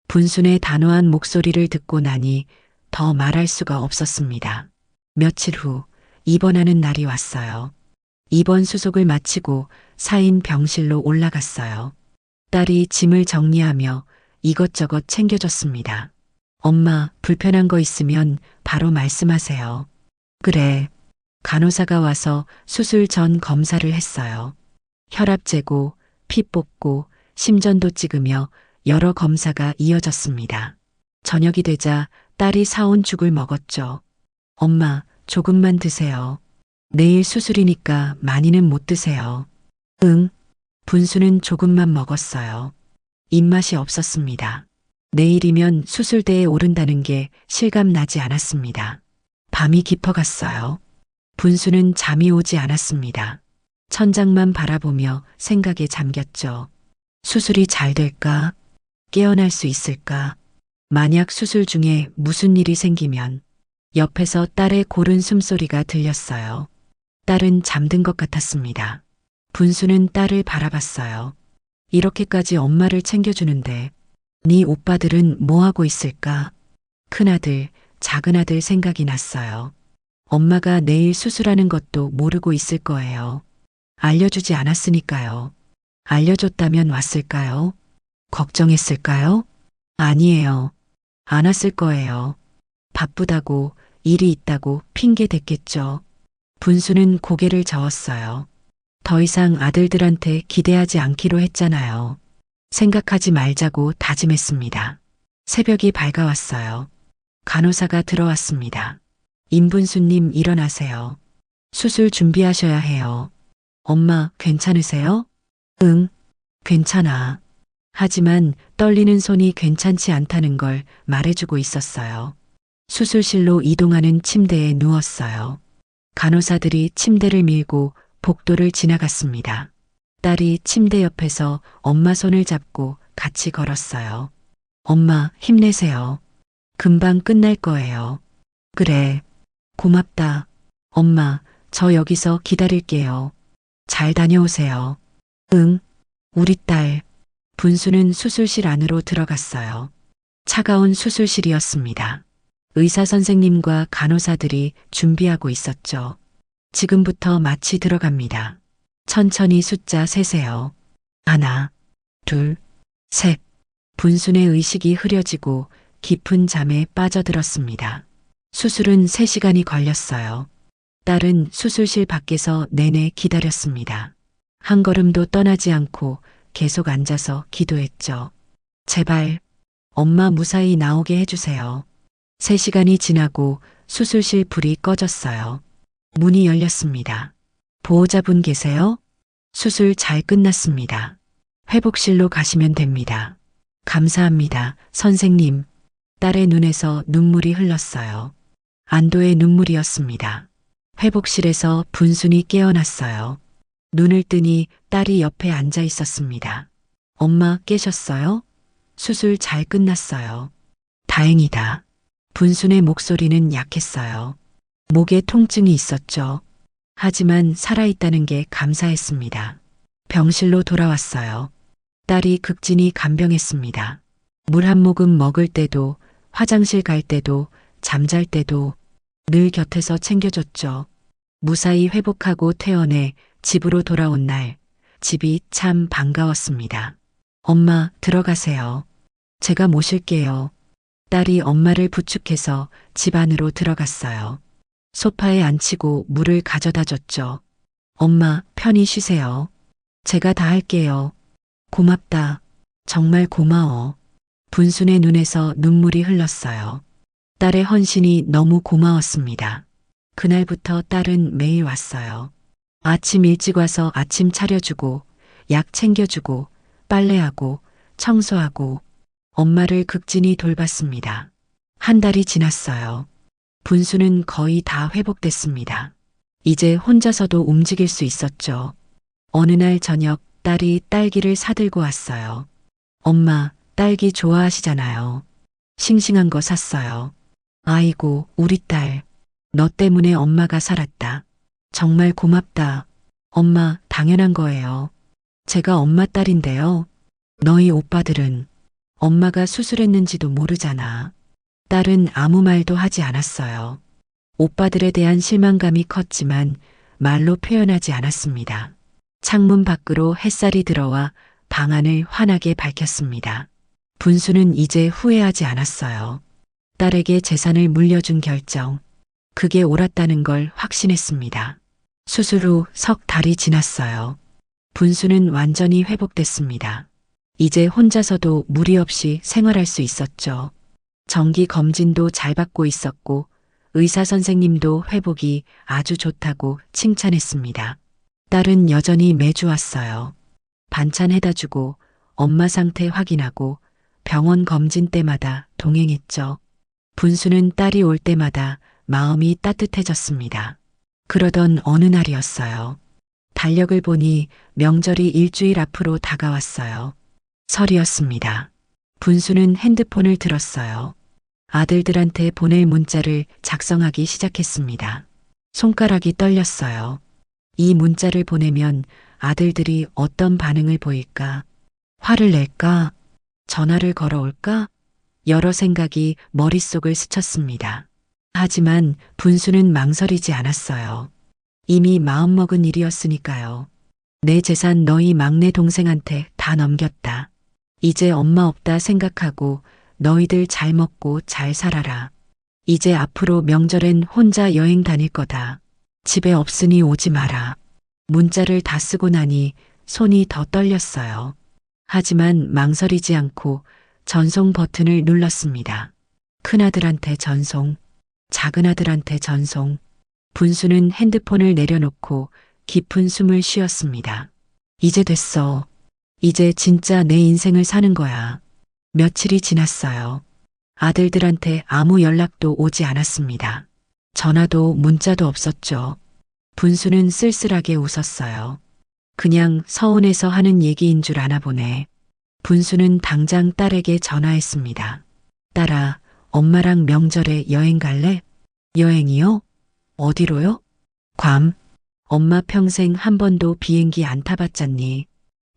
분순의 단호한 목소리를 듣고 나니 더 말할 수가 없었습니다. 며칠 후 입원하는 날이 왔어요. 입원 수속을 마치고 4인 병실로 올라갔어요. 딸이 짐을 정리하며 이것저것 챙겨줬습니다. 엄마, 불편한 거 있으면 바로 말씀하세요. 그래. 간호사가 와서 수술 전 검사를 했어요. 혈압 재고, 피 뽑고, 심전도 찍으며 여러 검사가 이어졌습니다. 저녁이 되자 딸이 사온 죽을 먹었죠. 엄마, 조금만 드세요. 내일 수술이니까 많이는 못 드세요. 응. 분수는 조금만 먹었어요. 입맛이 없었습니다. 내일이면 수술대에 오른다는 게 실감나지 않았습니다. 밤이 깊어갔어요. 분수는 잠이 오지 않았습니다. 천장만 바라보며 생각에 잠겼죠. 수술이 잘 될까? 깨어날 수 있을까? 만약 수술 중에 무슨 일이 생기면 옆에서 딸의 고른 숨소리가 들렸어요. 딸은 잠든 것 같았습니다. 분수는 딸을 바라봤어요. 이렇게까지 엄마를 챙겨주는데 네 오빠들은 뭐하고 있을까? 큰아들, 작은아들 생각이 났어요. 엄마가 내일 수술하는 것도 모르고 있을 거예요. 알려주지 않았으니까요. 알려줬다면 왔을까요? 걱정했을까요? 아니에요. 안 왔을 거예요. 바쁘다고, 일이 있다고 핑계 댔겠죠. 분수는 고개를 저었어요. 더 이상 아들들한테 기대하지 않기로 했잖아요. 생각하지 말자고 다짐했습니다. 새벽이 밝아왔어요. 간호사가 들어왔습니다. 임분수님 일어나세요. 수술 준비하셔야 해요. 엄마, 괜찮으세요? 응, 괜찮아. 하지만 떨리는 손이 괜찮지 않다는 걸 말해주고 있었어요. 수술실로 이동하는 침대에 누웠어요. 간호사들이 침대를 밀고 복도를 지나갔습니다. 딸이 침대 옆에서 엄마 손을 잡고 같이 걸었어요. 엄마, 힘내세요. 금방 끝날 거예요. 그래. 고맙다. 엄마, 저 여기서 기다릴게요. 잘 다녀오세요. 응, 우리 딸. 분수는 수술실 안으로 들어갔어요. 차가운 수술실이었습니다. 의사 선생님과 간호사들이 준비하고 있었죠. 지금부터 마취 들어갑니다. 천천히 숫자 세세요. 하나, 둘, 셋. 분순의 의식이 흐려지고 깊은 잠에 빠져들었습니다. 수술은 3시간이 걸렸어요. 딸은 수술실 밖에서 내내 기다렸습니다. 한 걸음도 떠나지 않고 계속 앉아서 기도했죠. 제발 엄마 무사히 나오게 해주세요. 3시간이 지나고 수술실 불이 꺼졌어요. 문이 열렸습니다. 보호자분 계세요? 수술 잘 끝났습니다. 회복실로 가시면 됩니다. 감사합니다, 선생님. 딸의 눈에서 눈물이 흘렀어요. 안도의 눈물이었습니다. 회복실에서 분순이 깨어났어요. 눈을 뜨니 딸이 옆에 앉아 있었습니다. 엄마 깨셨어요? 수술 잘 끝났어요. 다행이다. 분순의 목소리는 약했어요. 목에 통증이 있었죠. 하지만 살아있다는 게 감사했습니다. 병실로 돌아왔어요. 딸이 극진히 간병했습니다. 물 한 모금 먹을 때도, 화장실 갈 때도, 잠잘 때도 늘 곁에서 챙겨줬죠. 무사히 회복하고 퇴원해 집으로 돌아온 날, 집이 참 반가웠습니다. 엄마, 들어가세요. 제가 모실게요. 딸이 엄마를 부축해서 집 안으로 들어갔어요. 소파에 앉히고 물을 가져다 줬죠. 엄마, 편히 쉬세요. 제가 다 할게요. 고맙다. 정말 고마워. 분순의 눈에서 눈물이 흘렀어요. 딸의 헌신이 너무 고마웠습니다. 그날부터 딸은 매일 왔어요. 아침 일찍 와서 아침 차려주고, 약 챙겨주고, 빨래하고, 청소하고, 엄마를 극진히 돌봤습니다. 한 달이 지났어요. 분수는 거의 다 회복됐습니다. 이제 혼자서도 움직일 수 있었죠. 어느 날 저녁 딸이 딸기를 사들고 왔어요. 엄마, 딸기 좋아하시잖아요. 싱싱한 거 샀어요. 아이고, 우리 딸. 너 때문에 엄마가 살았다. 정말 고맙다. 엄마, 당연한 거예요. 제가 엄마 딸인데요. 너희 오빠들은 엄마가 수술했는지도 모르잖아. 딸은 아무 말도 하지 않았어요. 오빠들에 대한 실망감이 컸지만 말로 표현하지 않았습니다. 창문 밖으로 햇살이 들어와 방 안을 환하게 밝혔습니다. 분수는 이제 후회하지 않았어요. 딸에게 재산을 물려준 결정, 그게 옳았다는 걸 확신했습니다. 수술 후 석 달이 지났어요. 분수는 완전히 회복됐습니다. 이제 혼자서도 무리 없이 생활할 수 있었죠. 정기 검진도 잘 받고 있었고 의사 선생님도 회복이 아주 좋다고 칭찬했습니다. 딸은 여전히 매주 왔어요. 반찬 해다 주고 엄마 상태 확인하고 병원 검진 때마다 동행했죠. 분수는 딸이 올 때마다 마음이 따뜻해졌습니다. 그러던 어느 날이었어요. 달력을 보니 명절이 일주일 앞으로 다가왔어요. 설이었습니다. 분수는 핸드폰을 들었어요. 아들들한테 보낼 문자를 작성하기 시작했습니다. 손가락이 떨렸어요. 이 문자를 보내면 아들들이 어떤 반응을 보일까? 화를 낼까? 전화를 걸어올까? 여러 생각이 머릿속을 스쳤습니다. 하지만 분수는 망설이지 않았어요. 이미 마음먹은 일이었으니까요. 내 재산 너희 막내 동생한테 다 넘겼다. 이제 엄마 없다 생각하고 너희들 잘 먹고 잘 살아라. 이제 앞으로 명절엔 혼자 여행 다닐 거다. 집에 없으니 오지 마라. 문자를 다 쓰고 나니 손이 더 떨렸어요. 하지만 망설이지 않고 전송 버튼을 눌렀습니다. 큰아들한테 전송, 작은아들한테 전송. 분수는 핸드폰을 내려놓고 깊은 숨을 쉬었습니다. 이제 됐어. 이제 진짜 내 인생을 사는 거야. 며칠이 지났어요. 아들들한테 아무 연락도 오지 않았습니다. 전화도 문자도 없었죠. 분수는 쓸쓸하게 웃었어요. 그냥 서운해서 하는 얘기인 줄 아나 보네. 분수는 당장 딸에게 전화했습니다. 딸아, 엄마랑 명절에 여행 갈래? 여행이요? 어디로요? 괌. 엄마 평생 한 번도 비행기 안 타봤잖니.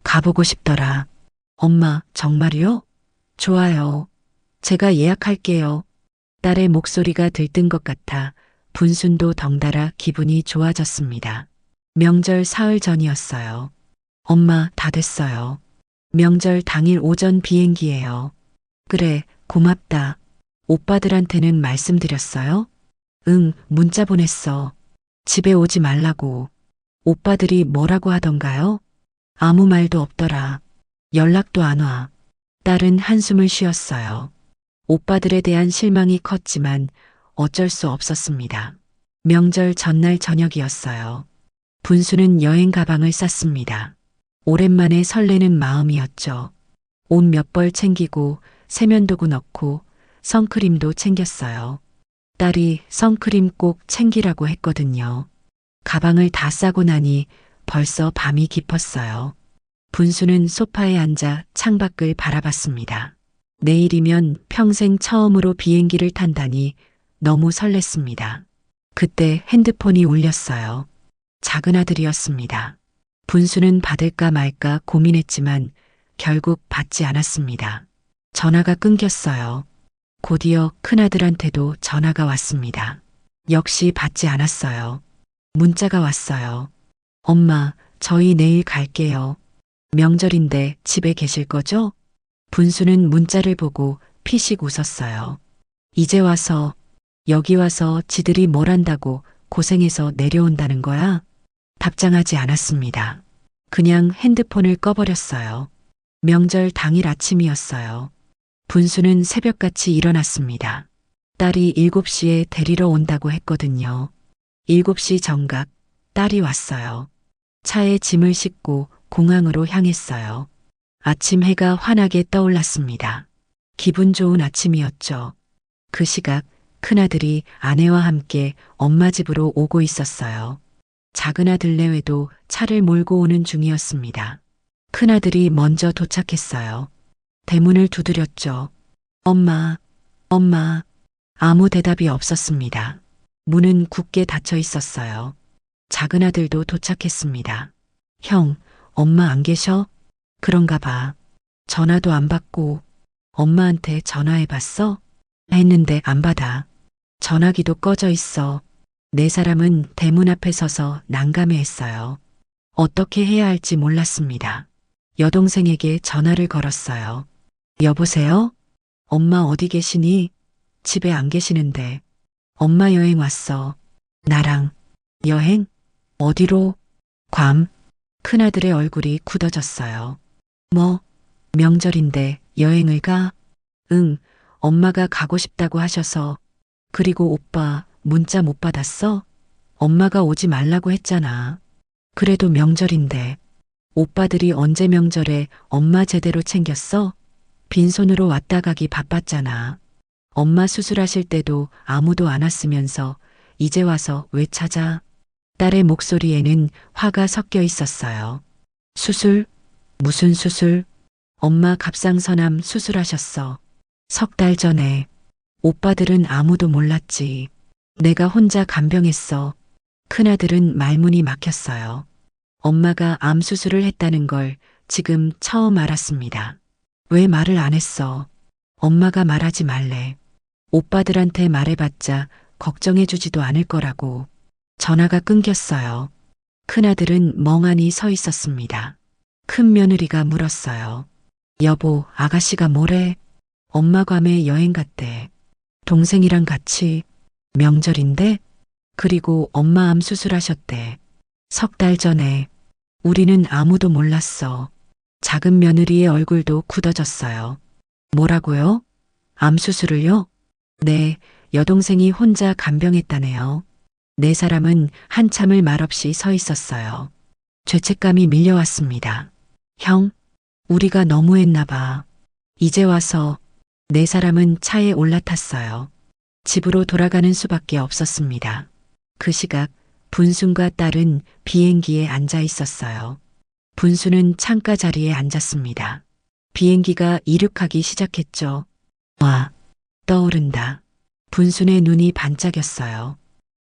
가보고 싶더라. 엄마, 정말이요? 좋아요. 제가 예약할게요. 딸의 목소리가 들뜬 것 같아 분순도 덩달아 기분이 좋아졌습니다. 명절 사흘 전이었어요. 엄마, 다 됐어요. 명절 당일 오전 비행기예요. 그래, 고맙다. 오빠들한테는 말씀드렸어요? 응, 문자 보냈어. 집에 오지 말라고. 오빠들이 뭐라고 하던가요? 아무 말도 없더라. 연락도 안 와. 딸은 한숨을 쉬었어요. 오빠들에 대한 실망이 컸지만 어쩔 수 없었습니다. 명절 전날 저녁이었어요. 분수는 여행 가방을 쌌습니다. 오랜만에 설레는 마음이었죠. 옷 몇 벌 챙기고 세면도구 넣고 선크림도 챙겼어요. 딸이 선크림 꼭 챙기라고 했거든요. 가방을 다 싸고 나니 벌써 밤이 깊었어요. 분수는 소파에 앉아 창밖을 바라봤습니다. 내일이면 평생 처음으로 비행기를 탄다니 너무 설렜습니다. 그때 핸드폰이 울렸어요. 작은 아들이었습니다. 분수는 받을까 말까 고민했지만 결국 받지 않았습니다. 전화가 끊겼어요. 곧이어 큰아들한테도 전화가 왔습니다. 역시 받지 않았어요. 문자가 왔어요. 엄마, 저희 내일 갈게요. 명절인데 집에 계실 거죠? 분수는 문자를 보고 피식 웃었어요. 이제 와서, 여기 와서 지들이 뭘 한다고 고생해서 내려온다는 거야? 답장하지 않았습니다. 그냥 핸드폰을 꺼버렸어요. 명절 당일 아침이었어요. 분수는 새벽같이 일어났습니다. 딸이 7시에 데리러 온다고 했거든요. 7시 정각 딸이 왔어요. 차에 짐을 싣고 공항으로 향했어요. 아침 해가 환하게 떠올랐습니다. 기분 좋은 아침이었죠. 그 시각 큰아들이 아내와 함께 엄마 집으로 오고 있었어요. 작은아들 내외도 차를 몰고 오는 중이었습니다. 큰아들이 먼저 도착했어요. 대문을 두드렸죠. 엄마, 엄마. 아무 대답이 없었습니다. 문은 굳게 닫혀 있었어요. 작은아들도 도착했습니다. 형, 엄마 안 계셔? 그런가 봐. 전화도 안 받고 엄마한테 전화해봤어? 했는데 안 받아. 전화기도 꺼져 있어. 네 사람은 대문 앞에 서서 난감해했어요. 어떻게 해야 할지 몰랐습니다. 여동생에게 전화를 걸었어요. 여보세요? 엄마 어디 계시니? 집에 안 계시는데. 엄마 여행 왔어. 나랑. 여행? 어디로? 괌. 큰아들의 얼굴이 굳어졌어요. 뭐? 명절인데 여행을 가? 응, 엄마가 가고 싶다고 하셔서. 그리고 오빠 문자 못 받았어? 엄마가 오지 말라고 했잖아. 그래도 명절인데. 오빠들이 언제 명절에 엄마 제대로 챙겼어? 빈손으로 왔다 가기 바빴잖아. 엄마 수술하실 때도 아무도 안 왔으면서 이제 와서 왜 찾아? 딸의 목소리에는 화가 섞여 있었어요. 수술? 무슨 수술? 엄마 갑상선암 수술하셨어. 3달 전에. 오빠들은 아무도 몰랐지. 내가 혼자 간병했어. 큰아들은 말문이 막혔어요. 엄마가 암 수술을 했다는 걸 지금 처음 알았습니다. 왜 말을 안 했어? 엄마가 말하지 말래. 오빠들한테 말해봤자 걱정해주지도 않을 거라고. 전화가 끊겼어요. 큰아들은 멍하니 서 있었습니다. 큰 며느리가 물었어요. 여보, 아가씨가 뭐래? 엄마 괌에 여행 갔대. 동생이랑 같이. 명절인데? 그리고 엄마 암 수술하셨대. 3달 전에. 우리는 아무도 몰랐어. 작은 며느리의 얼굴도 굳어졌어요. 뭐라고요? 암 수술을요? 네, 여동생이 혼자 간병했다네요. 네 사람은 한참을 말없이 서 있었어요. 죄책감이 밀려왔습니다. 형, 우리가 너무했나 봐. 이제 와서 네 사람은 차에 올라탔어요. 집으로 돌아가는 수밖에 없었습니다. 그 시각 분순과 딸은 비행기에 앉아 있었어요. 분수는 창가 자리에 앉았습니다. 비행기가 이륙하기 시작했죠. 와, 떠오른다. 분순의 눈이 반짝였어요.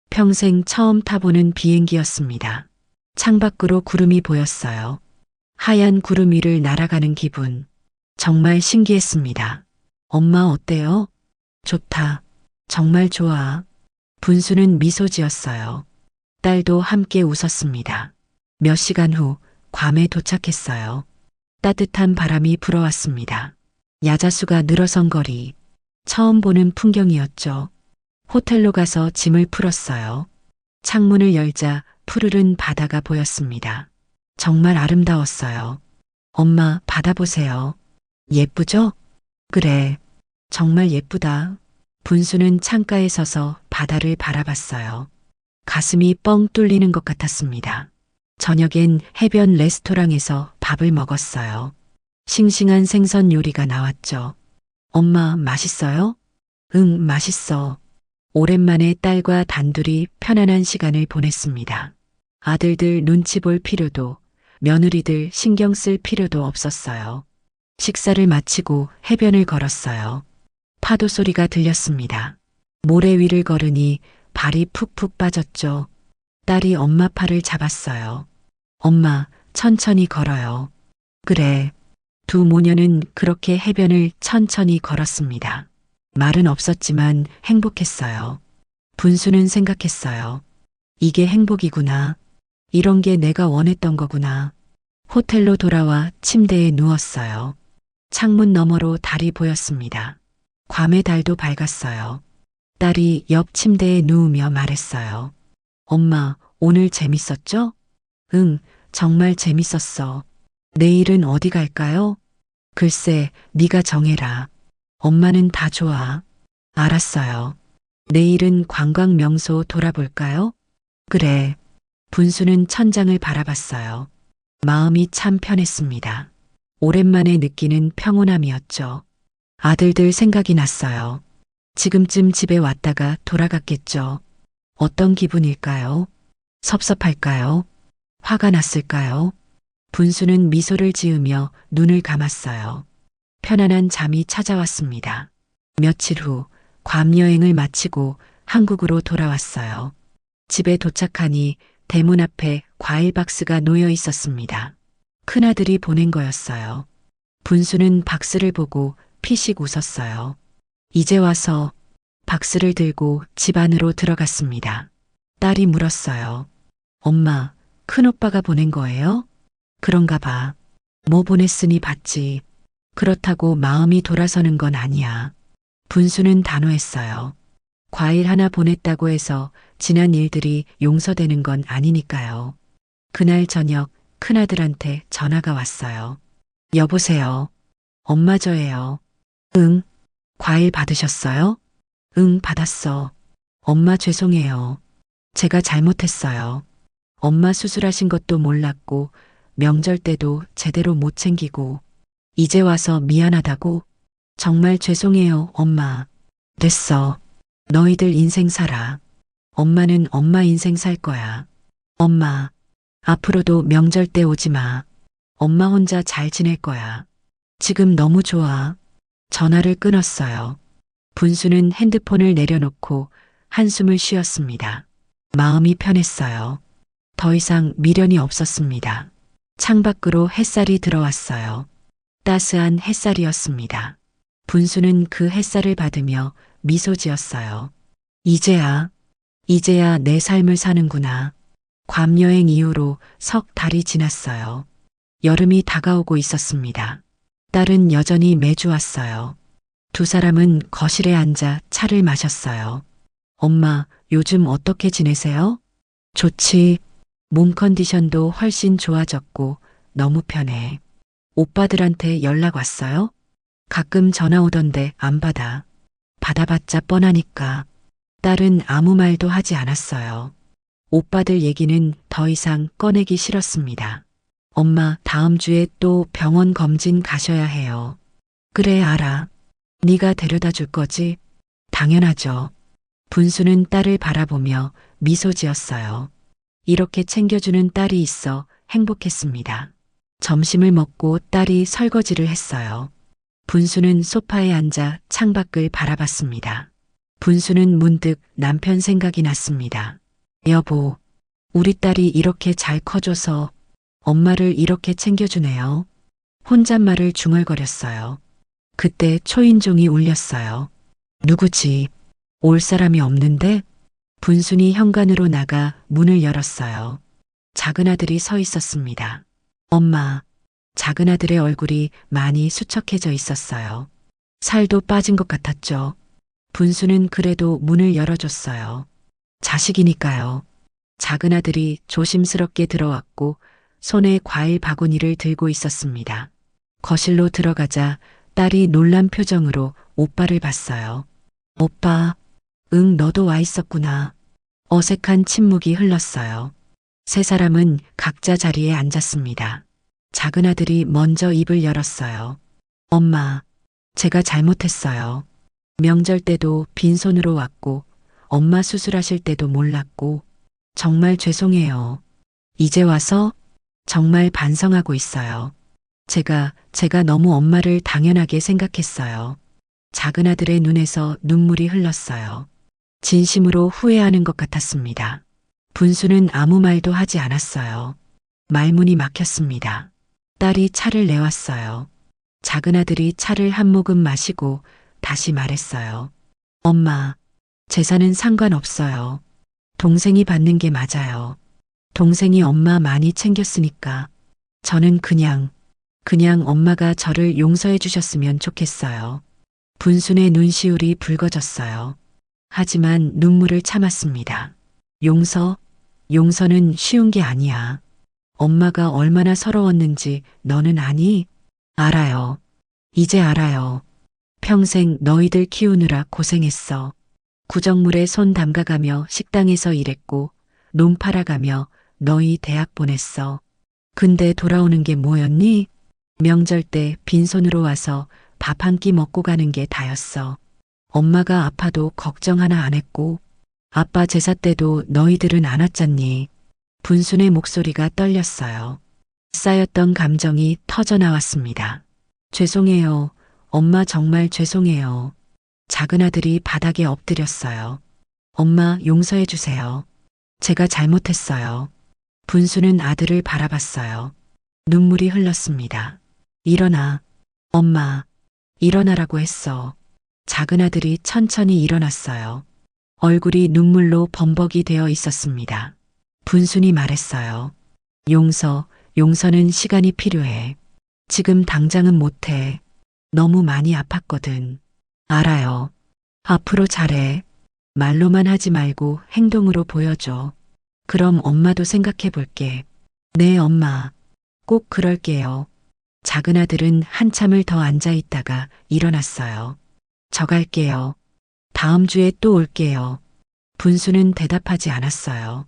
평생 처음 타보는 비행기였습니다. 창밖으로 구름이 보였어요. 하얀 구름 위를 날아가는 기분. 정말 신기했습니다. 엄마 어때요? 좋다. 정말 좋아. 분수는 미소 지었어요. 딸도 함께 웃었습니다. 몇 시간 후 괌에 도착했어요. 따뜻한 바람이 불어왔습니다. 야자수가 늘어선 거리. 처음 보는 풍경이었죠. 호텔로 가서 짐을 풀었어요. 창문을 열자 푸르른 바다가 보였습니다. 정말 아름다웠어요. 엄마, 바다 보세요. 예쁘죠? 그래. 정말 예쁘다. 분수는 창가에 서서 바다를 바라봤어요. 가슴이 뻥 뚫리는 것 같았습니다. 저녁엔 해변 레스토랑에서 밥을 먹었어요. 싱싱한 생선 요리가 나왔죠. 엄마, 맛있어요? 응, 맛있어. 오랜만에 딸과 단둘이 편안한 시간을 보냈습니다. 아들들 눈치 볼 필요도, 며느리들 신경 쓸 필요도 없었어요. 식사를 마치고 해변을 걸었어요. 파도 소리가 들렸습니다. 모래 위를 걸으니 발이 푹푹 빠졌죠. 딸이 엄마 팔을 잡았어요. 엄마, 천천히 걸어요. 그래. 두 모녀는 그렇게 해변을 천천히 걸었습니다. 말은 없었지만 행복했어요. 분수는 생각했어요. 이게 행복이구나. 이런 게 내가 원했던 거구나. 호텔로 돌아와 침대에 누웠어요. 창문 너머로 달이 보였습니다. 괌의 달도 밝았어요. 딸이 옆 침대에 누우며 말했어요. 엄마, 오늘 재밌었죠? 응, 정말 재밌었어. 내일은 어디 갈까요? 글쎄, 네가 정해라. 엄마는 다 좋아. 알았어요. 내일은 관광 명소 돌아볼까요? 그래. 분수는 천장을 바라봤어요. 마음이 참 편했습니다. 오랜만에 느끼는 평온함이었죠. 아들들 생각이 났어요. 지금쯤 집에 왔다가 돌아갔겠죠. 어떤 기분일까요? 섭섭할까요? 화가 났을까요? 분수는 미소를 지으며 눈을 감았어요. 편안한 잠이 찾아왔습니다. 며칠 후 괌 여행을 마치고 한국으로 돌아왔어요. 집에 도착하니 대문 앞에 과일 박스가 놓여 있었습니다. 큰아들이 보낸 거였어요. 분수는 박스를 보고 피식 웃었어요. 이제 와서 박스를 들고 집 안으로 들어갔습니다. 딸이 물었어요. 엄마, 큰오빠가 보낸 거예요? 그런가 봐. 뭐 보냈으니 봤지. 그렇다고 마음이 돌아서는 건 아니야. 분수는 단호했어요. 과일 하나 보냈다고 해서 지난 일들이 용서되는 건 아니니까요. 그날 저녁 큰아들한테 전화가 왔어요. 여보세요. 엄마 저예요. 응. 과일 받으셨어요? 응, 받았어. 엄마 죄송해요. 제가 잘못했어요. 엄마 수술하신 것도 몰랐고 명절 때도 제대로 못 챙기고 이제 와서 미안하다고? 정말 죄송해요, 엄마. 됐어. 너희들 인생 살아. 엄마는 엄마 인생 살 거야. 엄마, 앞으로도 명절 때 오지 마. 엄마 혼자 잘 지낼 거야. 지금 너무 좋아. 전화를 끊었어요. 분수는 핸드폰을 내려놓고 한숨을 쉬었습니다. 마음이 편했어요. 더 이상 미련이 없었습니다. 창밖으로 햇살이 들어왔어요. 따스한 햇살이었습니다. 분수는 그 햇살을 받으며 미소 지었어요. 이제야 내 삶을 사는구나. 괌 여행 이후로 석 달이 지났어요. 여름이 다가오고 있었습니다. 딸은 여전히 매주 왔어요. 두 사람은 거실에 앉아 차를 마셨어요. 엄마, 요즘 어떻게 지내세요? 좋지. 몸 컨디션도 훨씬 좋아졌고 너무 편해. 오빠들한테 연락 왔어요? 가끔 전화 오던데 안 받아. 받아봤자 뻔하니까. 딸은 아무 말도 하지 않았어요. 오빠들 얘기는 더 이상 꺼내기 싫었습니다. 엄마, 다음 주에 또 병원 검진 가셔야 해요. 그래, 알아. 네가 데려다 줄 거지? 당연하죠. 분수는 딸을 바라보며 미소 지었어요. 이렇게 챙겨주는 딸이 있어 행복했습니다. 점심을 먹고 딸이 설거지를 했어요. 분수는 소파에 앉아 창밖을 바라봤습니다. 분수는 문득 남편 생각이 났습니다. 여보, 우리 딸이 이렇게 잘 커줘서 엄마를 이렇게 챙겨주네요. 혼잣말을 중얼거렸어요. 그때 초인종이 울렸어요. 누구지? 올 사람이 없는데? 분순이 현관으로 나가 문을 열었어요. 작은 아들이 서 있었습니다. 엄마, 작은 아들의 얼굴이 많이 수척해져 있었어요. 살도 빠진 것 같았죠. 분수는 그래도 문을 열어줬어요. 자식이니까요. 작은 아들이 조심스럽게 들어왔고 손에 과일 바구니를 들고 있었습니다. 거실로 들어가자 딸이 놀란 표정으로 오빠를 봤어요. 오빠, 응, 너도 와 있었구나. 어색한 침묵이 흘렀어요. 세 사람은 각자 자리에 앉았습니다. 작은 아들이 먼저 입을 열었어요. 엄마, 제가 잘못했어요. 명절 때도 빈손으로 왔고, 엄마 수술하실 때도 몰랐고, 정말 죄송해요. 이제 와서 정말 반성하고 있어요. 제가 너무 엄마를 당연하게 생각했어요. 작은 아들의 눈에서 눈물이 흘렀어요. 진심으로 후회하는 것 같았습니다. 분수는 아무 말도 하지 않았어요. 말문이 막혔습니다. 딸이 차를 내왔어요. 작은 아들이 차를 한 모금 마시고 다시 말했어요. 엄마, 재산은 상관없어요. 동생이 받는 게 맞아요. 동생이 엄마 많이 챙겼으니까 저는 그냥 엄마가 저를 용서해 주셨으면 좋겠어요. 분순의 눈시울이 붉어졌어요. 하지만 눈물을 참았습니다. 용서는 쉬운 게 아니야. 엄마가 얼마나 서러웠는지 너는 아니? 알아요. 이제 알아요. 평생 너희들 키우느라 고생했어. 구정물에 손 담가가며 식당에서 일했고 논 팔아가며 너희 대학 보냈어. 근데 돌아오는 게 뭐였니? 명절 때 빈손으로 와서 밥 한 끼 먹고 가는 게 다였어. 엄마가 아파도 걱정 하나 안 했고 아빠 제사 때도 너희들은 안 왔잖니. 분순의 목소리가 떨렸어요. 쌓였던 감정이 터져 나왔습니다. 죄송해요. 엄마 정말 죄송해요. 작은 아들이 바닥에 엎드렸어요. 엄마 용서해 주세요. 제가 잘못했어요. 분수는 아들을 바라봤어요. 눈물이 흘렀습니다. 일어나. 엄마, 일어나라고 했어. 작은 아들이 천천히 일어났어요. 얼굴이 눈물로 범벅이 되어 있었습니다. 분순이 말했어요. 용서는 시간이 필요해. 지금 당장은 못해. 너무 많이 아팠거든. 알아요. 앞으로 잘해. 말로만 하지 말고 행동으로 보여줘. 그럼 엄마도 생각해 볼게. 네, 엄마. 꼭 그럴게요. 작은 아들은 한참을 더 앉아 있다가 일어났어요. 저 갈게요. 다음 주에 또 올게요. 분수는 대답하지 않았어요.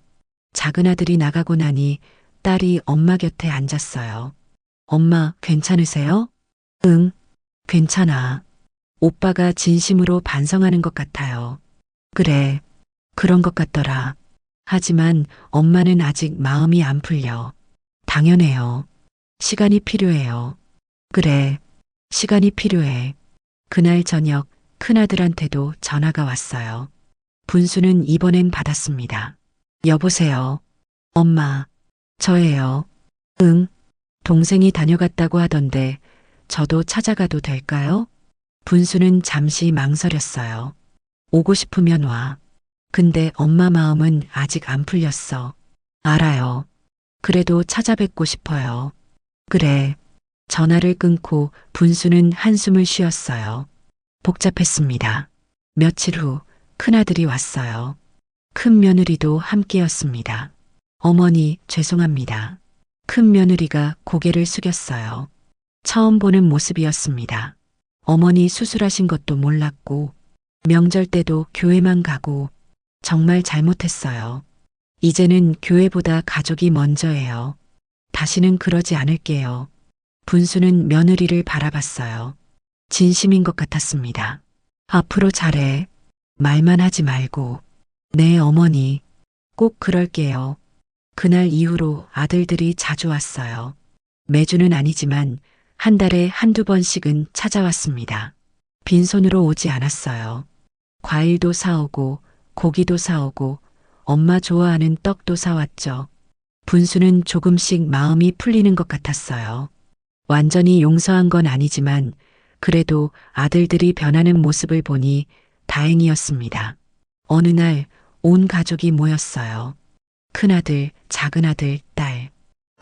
작은 아들이 나가고 나니 딸이 엄마 곁에 앉았어요. 엄마, 괜찮으세요? 응, 괜찮아. 오빠가 진심으로 반성하는 것 같아요. 그래, 그런 것 같더라. 하지만 엄마는 아직 마음이 안 풀려. 당연해요. 시간이 필요해요. 그래, 시간이 필요해. 그날 저녁 큰아들한테도 전화가 왔어요. 분수는 이번엔 받았습니다. 여보세요. 엄마, 저예요. 응, 동생이 다녀갔다고 하던데 저도 찾아가도 될까요? 분수는 잠시 망설였어요. 오고 싶으면 와. 근데 엄마 마음은 아직 안 풀렸어. 알아요. 그래도 찾아뵙고 싶어요. 그래. 전화를 끊고 분수는 한숨을 쉬었어요. 복잡했습니다. 며칠 후 큰아들이 왔어요. 큰 며느리도 함께였습니다. 어머니, 죄송합니다. 큰 며느리가 고개를 숙였어요. 처음 보는 모습이었습니다. 어머니 수술하신 것도 몰랐고, 명절 때도 교회만 가고, 정말 잘못했어요. 이제는 교회보다 가족이 먼저예요. 다시는 그러지 않을게요. 분수는 며느리를 바라봤어요. 진심인 것 같았습니다. 앞으로 잘해. 말만 하지 말고. 네, 어머니. 꼭 그럴게요. 그날 이후로 아들들이 자주 왔어요. 매주는 아니지만 한 달에 한두 번씩은 찾아왔습니다. 빈손으로 오지 않았어요. 과일도 사오고 고기도 사오고 엄마 좋아하는 떡도 사왔죠. 분수는 조금씩 마음이 풀리는 것 같았어요. 완전히 용서한 건 아니지만 그래도 아들들이 변하는 모습을 보니 다행이었습니다. 어느 날 온 가족이 모였어요. 큰아들, 작은아들, 딸.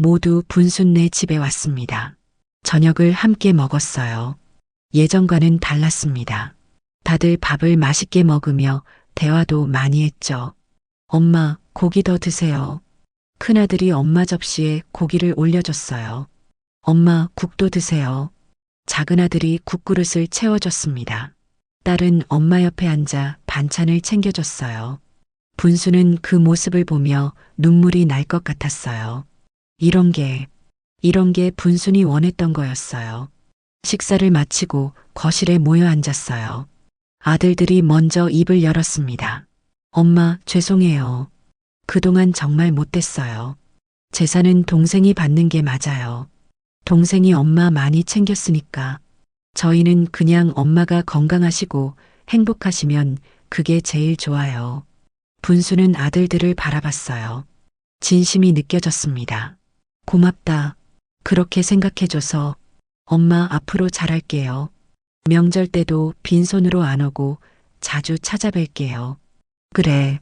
모두 분순네 집에 왔습니다. 저녁을 함께 먹었어요. 예전과는 달랐습니다. 다들 밥을 맛있게 먹으며 대화도 많이 했죠. 엄마, 고기 더 드세요. 큰아들이 엄마 접시에 고기를 올려줬어요. 엄마, 국도 드세요. 작은아들이 국그릇을 채워줬습니다. 딸은 엄마 옆에 앉아 반찬을 챙겨줬어요. 분수는 그 모습을 보며 눈물이 날 것 같았어요. 이런 게 분순이 원했던 거였어요. 식사를 마치고 거실에 모여 앉았어요. 아들들이 먼저 입을 열었습니다. 엄마, 죄송해요. 그동안 정말 못됐어요. 재산은 동생이 받는 게 맞아요. 동생이 엄마 많이 챙겼으니까. 저희는 그냥 엄마가 건강하시고 행복하시면 그게 제일 좋아요. 분수는 아들들을 바라봤어요. 진심이 느껴졌습니다. 고맙다. 그렇게 생각해줘서. 엄마 앞으로 잘할게요. 명절 때도 빈손으로 안 오고 자주 찾아뵐게요. 그래.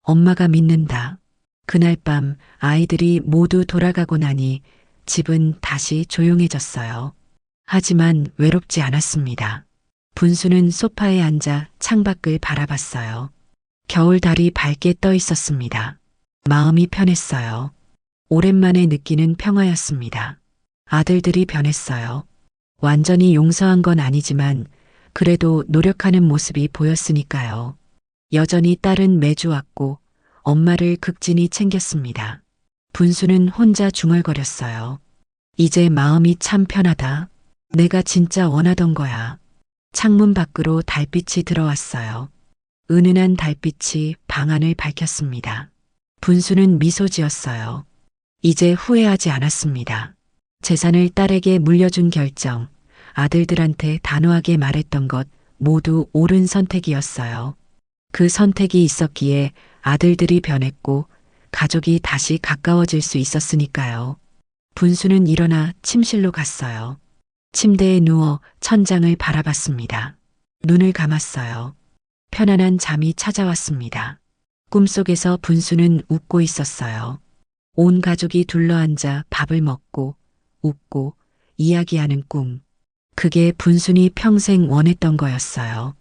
엄마가 믿는다. 그날 밤 아이들이 모두 돌아가고 나니 집은 다시 조용해졌어요. 하지만 외롭지 않았습니다. 분수는 소파에 앉아 창밖을 바라봤어요. 겨울 달이 밝게 떠 있었습니다. 마음이 편했어요. 오랜만에 느끼는 평화였습니다. 아들들이 변했어요. 완전히 용서한 건 아니지만 그래도 노력하는 모습이 보였으니까요. 여전히 딸은 매주 왔고 엄마를 극진히 챙겼습니다. 분수는 혼자 중얼거렸어요. 이제 마음이 참 편하다. 내가 진짜 원하던 거야. 창문 밖으로 달빛이 들어왔어요. 은은한 달빛이 방 안을 밝혔습니다. 분수는 미소 지었어요. 이제 후회하지 않았습니다. 재산을 딸에게 물려준 결정, 아들들한테 단호하게 말했던 것 모두 옳은 선택이었어요. 그 선택이 있었기에 아들들이 변했고 가족이 다시 가까워질 수 있었으니까요. 분수는 일어나 침실로 갔어요. 침대에 누워 천장을 바라봤습니다. 눈을 감았어요. 편안한 잠이 찾아왔습니다. 꿈속에서 분수는 웃고 있었어요. 온 가족이 둘러앉아 밥을 먹고 웃고 이야기하는 꿈. 그게 분순이 평생 원했던 거였어요.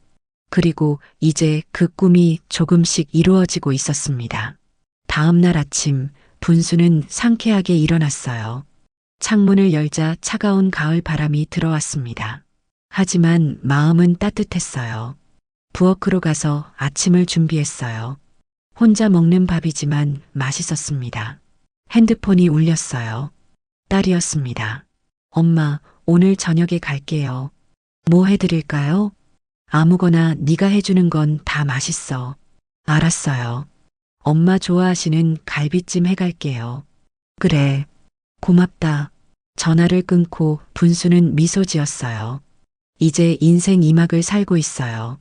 그리고 이제 그 꿈이 조금씩 이루어지고 있었습니다. 다음 날 아침 분수는 상쾌하게 일어났어요. 창문을 열자 차가운 가을 바람이 들어왔습니다. 하지만 마음은 따뜻했어요. 부엌으로 가서 아침을 준비했어요. 혼자 먹는 밥이지만 맛있었습니다. 핸드폰이 울렸어요. 딸이었습니다. 엄마, 오늘 저녁에 갈게요. 뭐 해드릴까요? 아무거나 네가 해주는 건 다 맛있어. 알았어요. 엄마 좋아하시는 갈비찜 해갈게요. 그래. 고맙다. 전화를 끊고 분수는 미소 지었어요. 이제 인생 2막을 살고 있어요.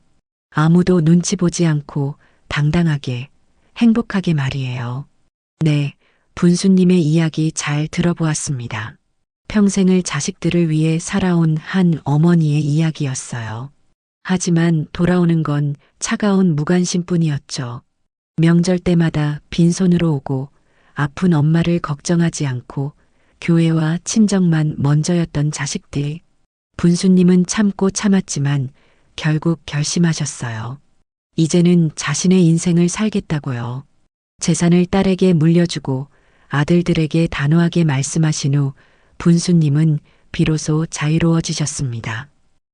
아무도 눈치 보지 않고 당당하게, 행복하게 말이에요. 네, 분수님의 이야기 잘 들어보았습니다. 평생을 자식들을 위해 살아온 한 어머니의 이야기였어요. 하지만 돌아오는 건 차가운 무관심뿐이었죠. 명절 때마다 빈손으로 오고 아픈 엄마를 걱정하지 않고 교회와 친정만 먼저였던 자식들. 분수님은 참고 참았지만 결국 결심하셨어요. 이제는 자신의 인생을 살겠다고요. 재산을 딸에게 물려주고 아들들에게 단호하게 말씀하신 후 분수님은 비로소 자유로워지셨습니다.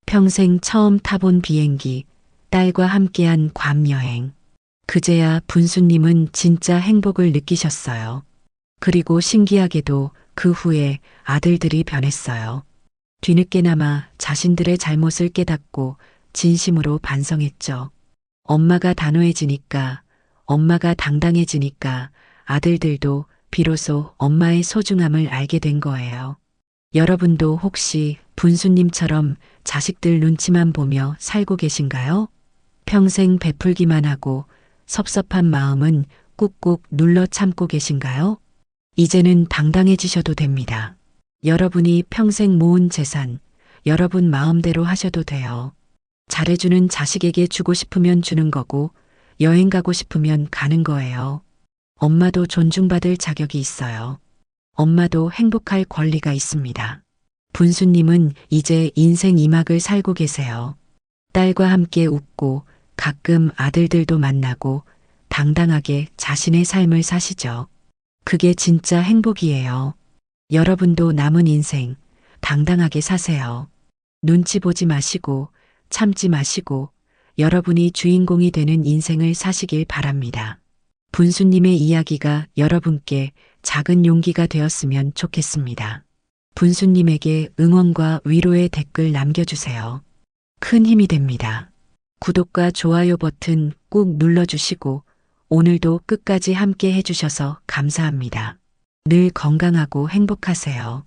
평생 처음 타본 비행기, 딸과 함께한 괌 여행. 그제야 분수님은 진짜 행복을 느끼셨어요. 그리고 신기하게도 그 후에 아들들이 변했어요. 뒤늦게나마 자신들의 잘못을 깨닫고 진심으로 반성했죠. 엄마가 단호해지니까, 엄마가 당당해지니까 아들들도 비로소 엄마의 소중함을 알게 된 거예요. 여러분도 혹시 분수님처럼 자식들 눈치만 보며 살고 계신가요? 평생 베풀기만 하고 섭섭한 마음은 꾹꾹 눌러 참고 계신가요? 이제는 당당해지셔도 됩니다. 여러분이 평생 모은 재산, 여러분 마음대로 하셔도 돼요. 잘해주는 자식에게 주고 싶으면 주는 거고, 여행 가고 싶으면 가는 거예요. 엄마도 존중받을 자격이 있어요. 엄마도 행복할 권리가 있습니다. 분수님은 이제 인생 2막을 살고 계세요. 딸과 함께 웃고 가끔 아들들도 만나고 당당하게 자신의 삶을 사시죠. 그게 진짜 행복이에요. 여러분도 남은 인생 당당하게 사세요. 눈치 보지 마시고 참지 마시고 여러분이 주인공이 되는 인생을 사시길 바랍니다. 분수님의 이야기가 여러분께 작은 용기가 되었으면 좋겠습니다. 분수님에게 응원과 위로의 댓글 남겨주세요. 큰 힘이 됩니다. 구독과 좋아요 버튼 꾹 눌러주시고 오늘도 끝까지 함께 해주셔서 감사합니다. 늘 건강하고 행복하세요.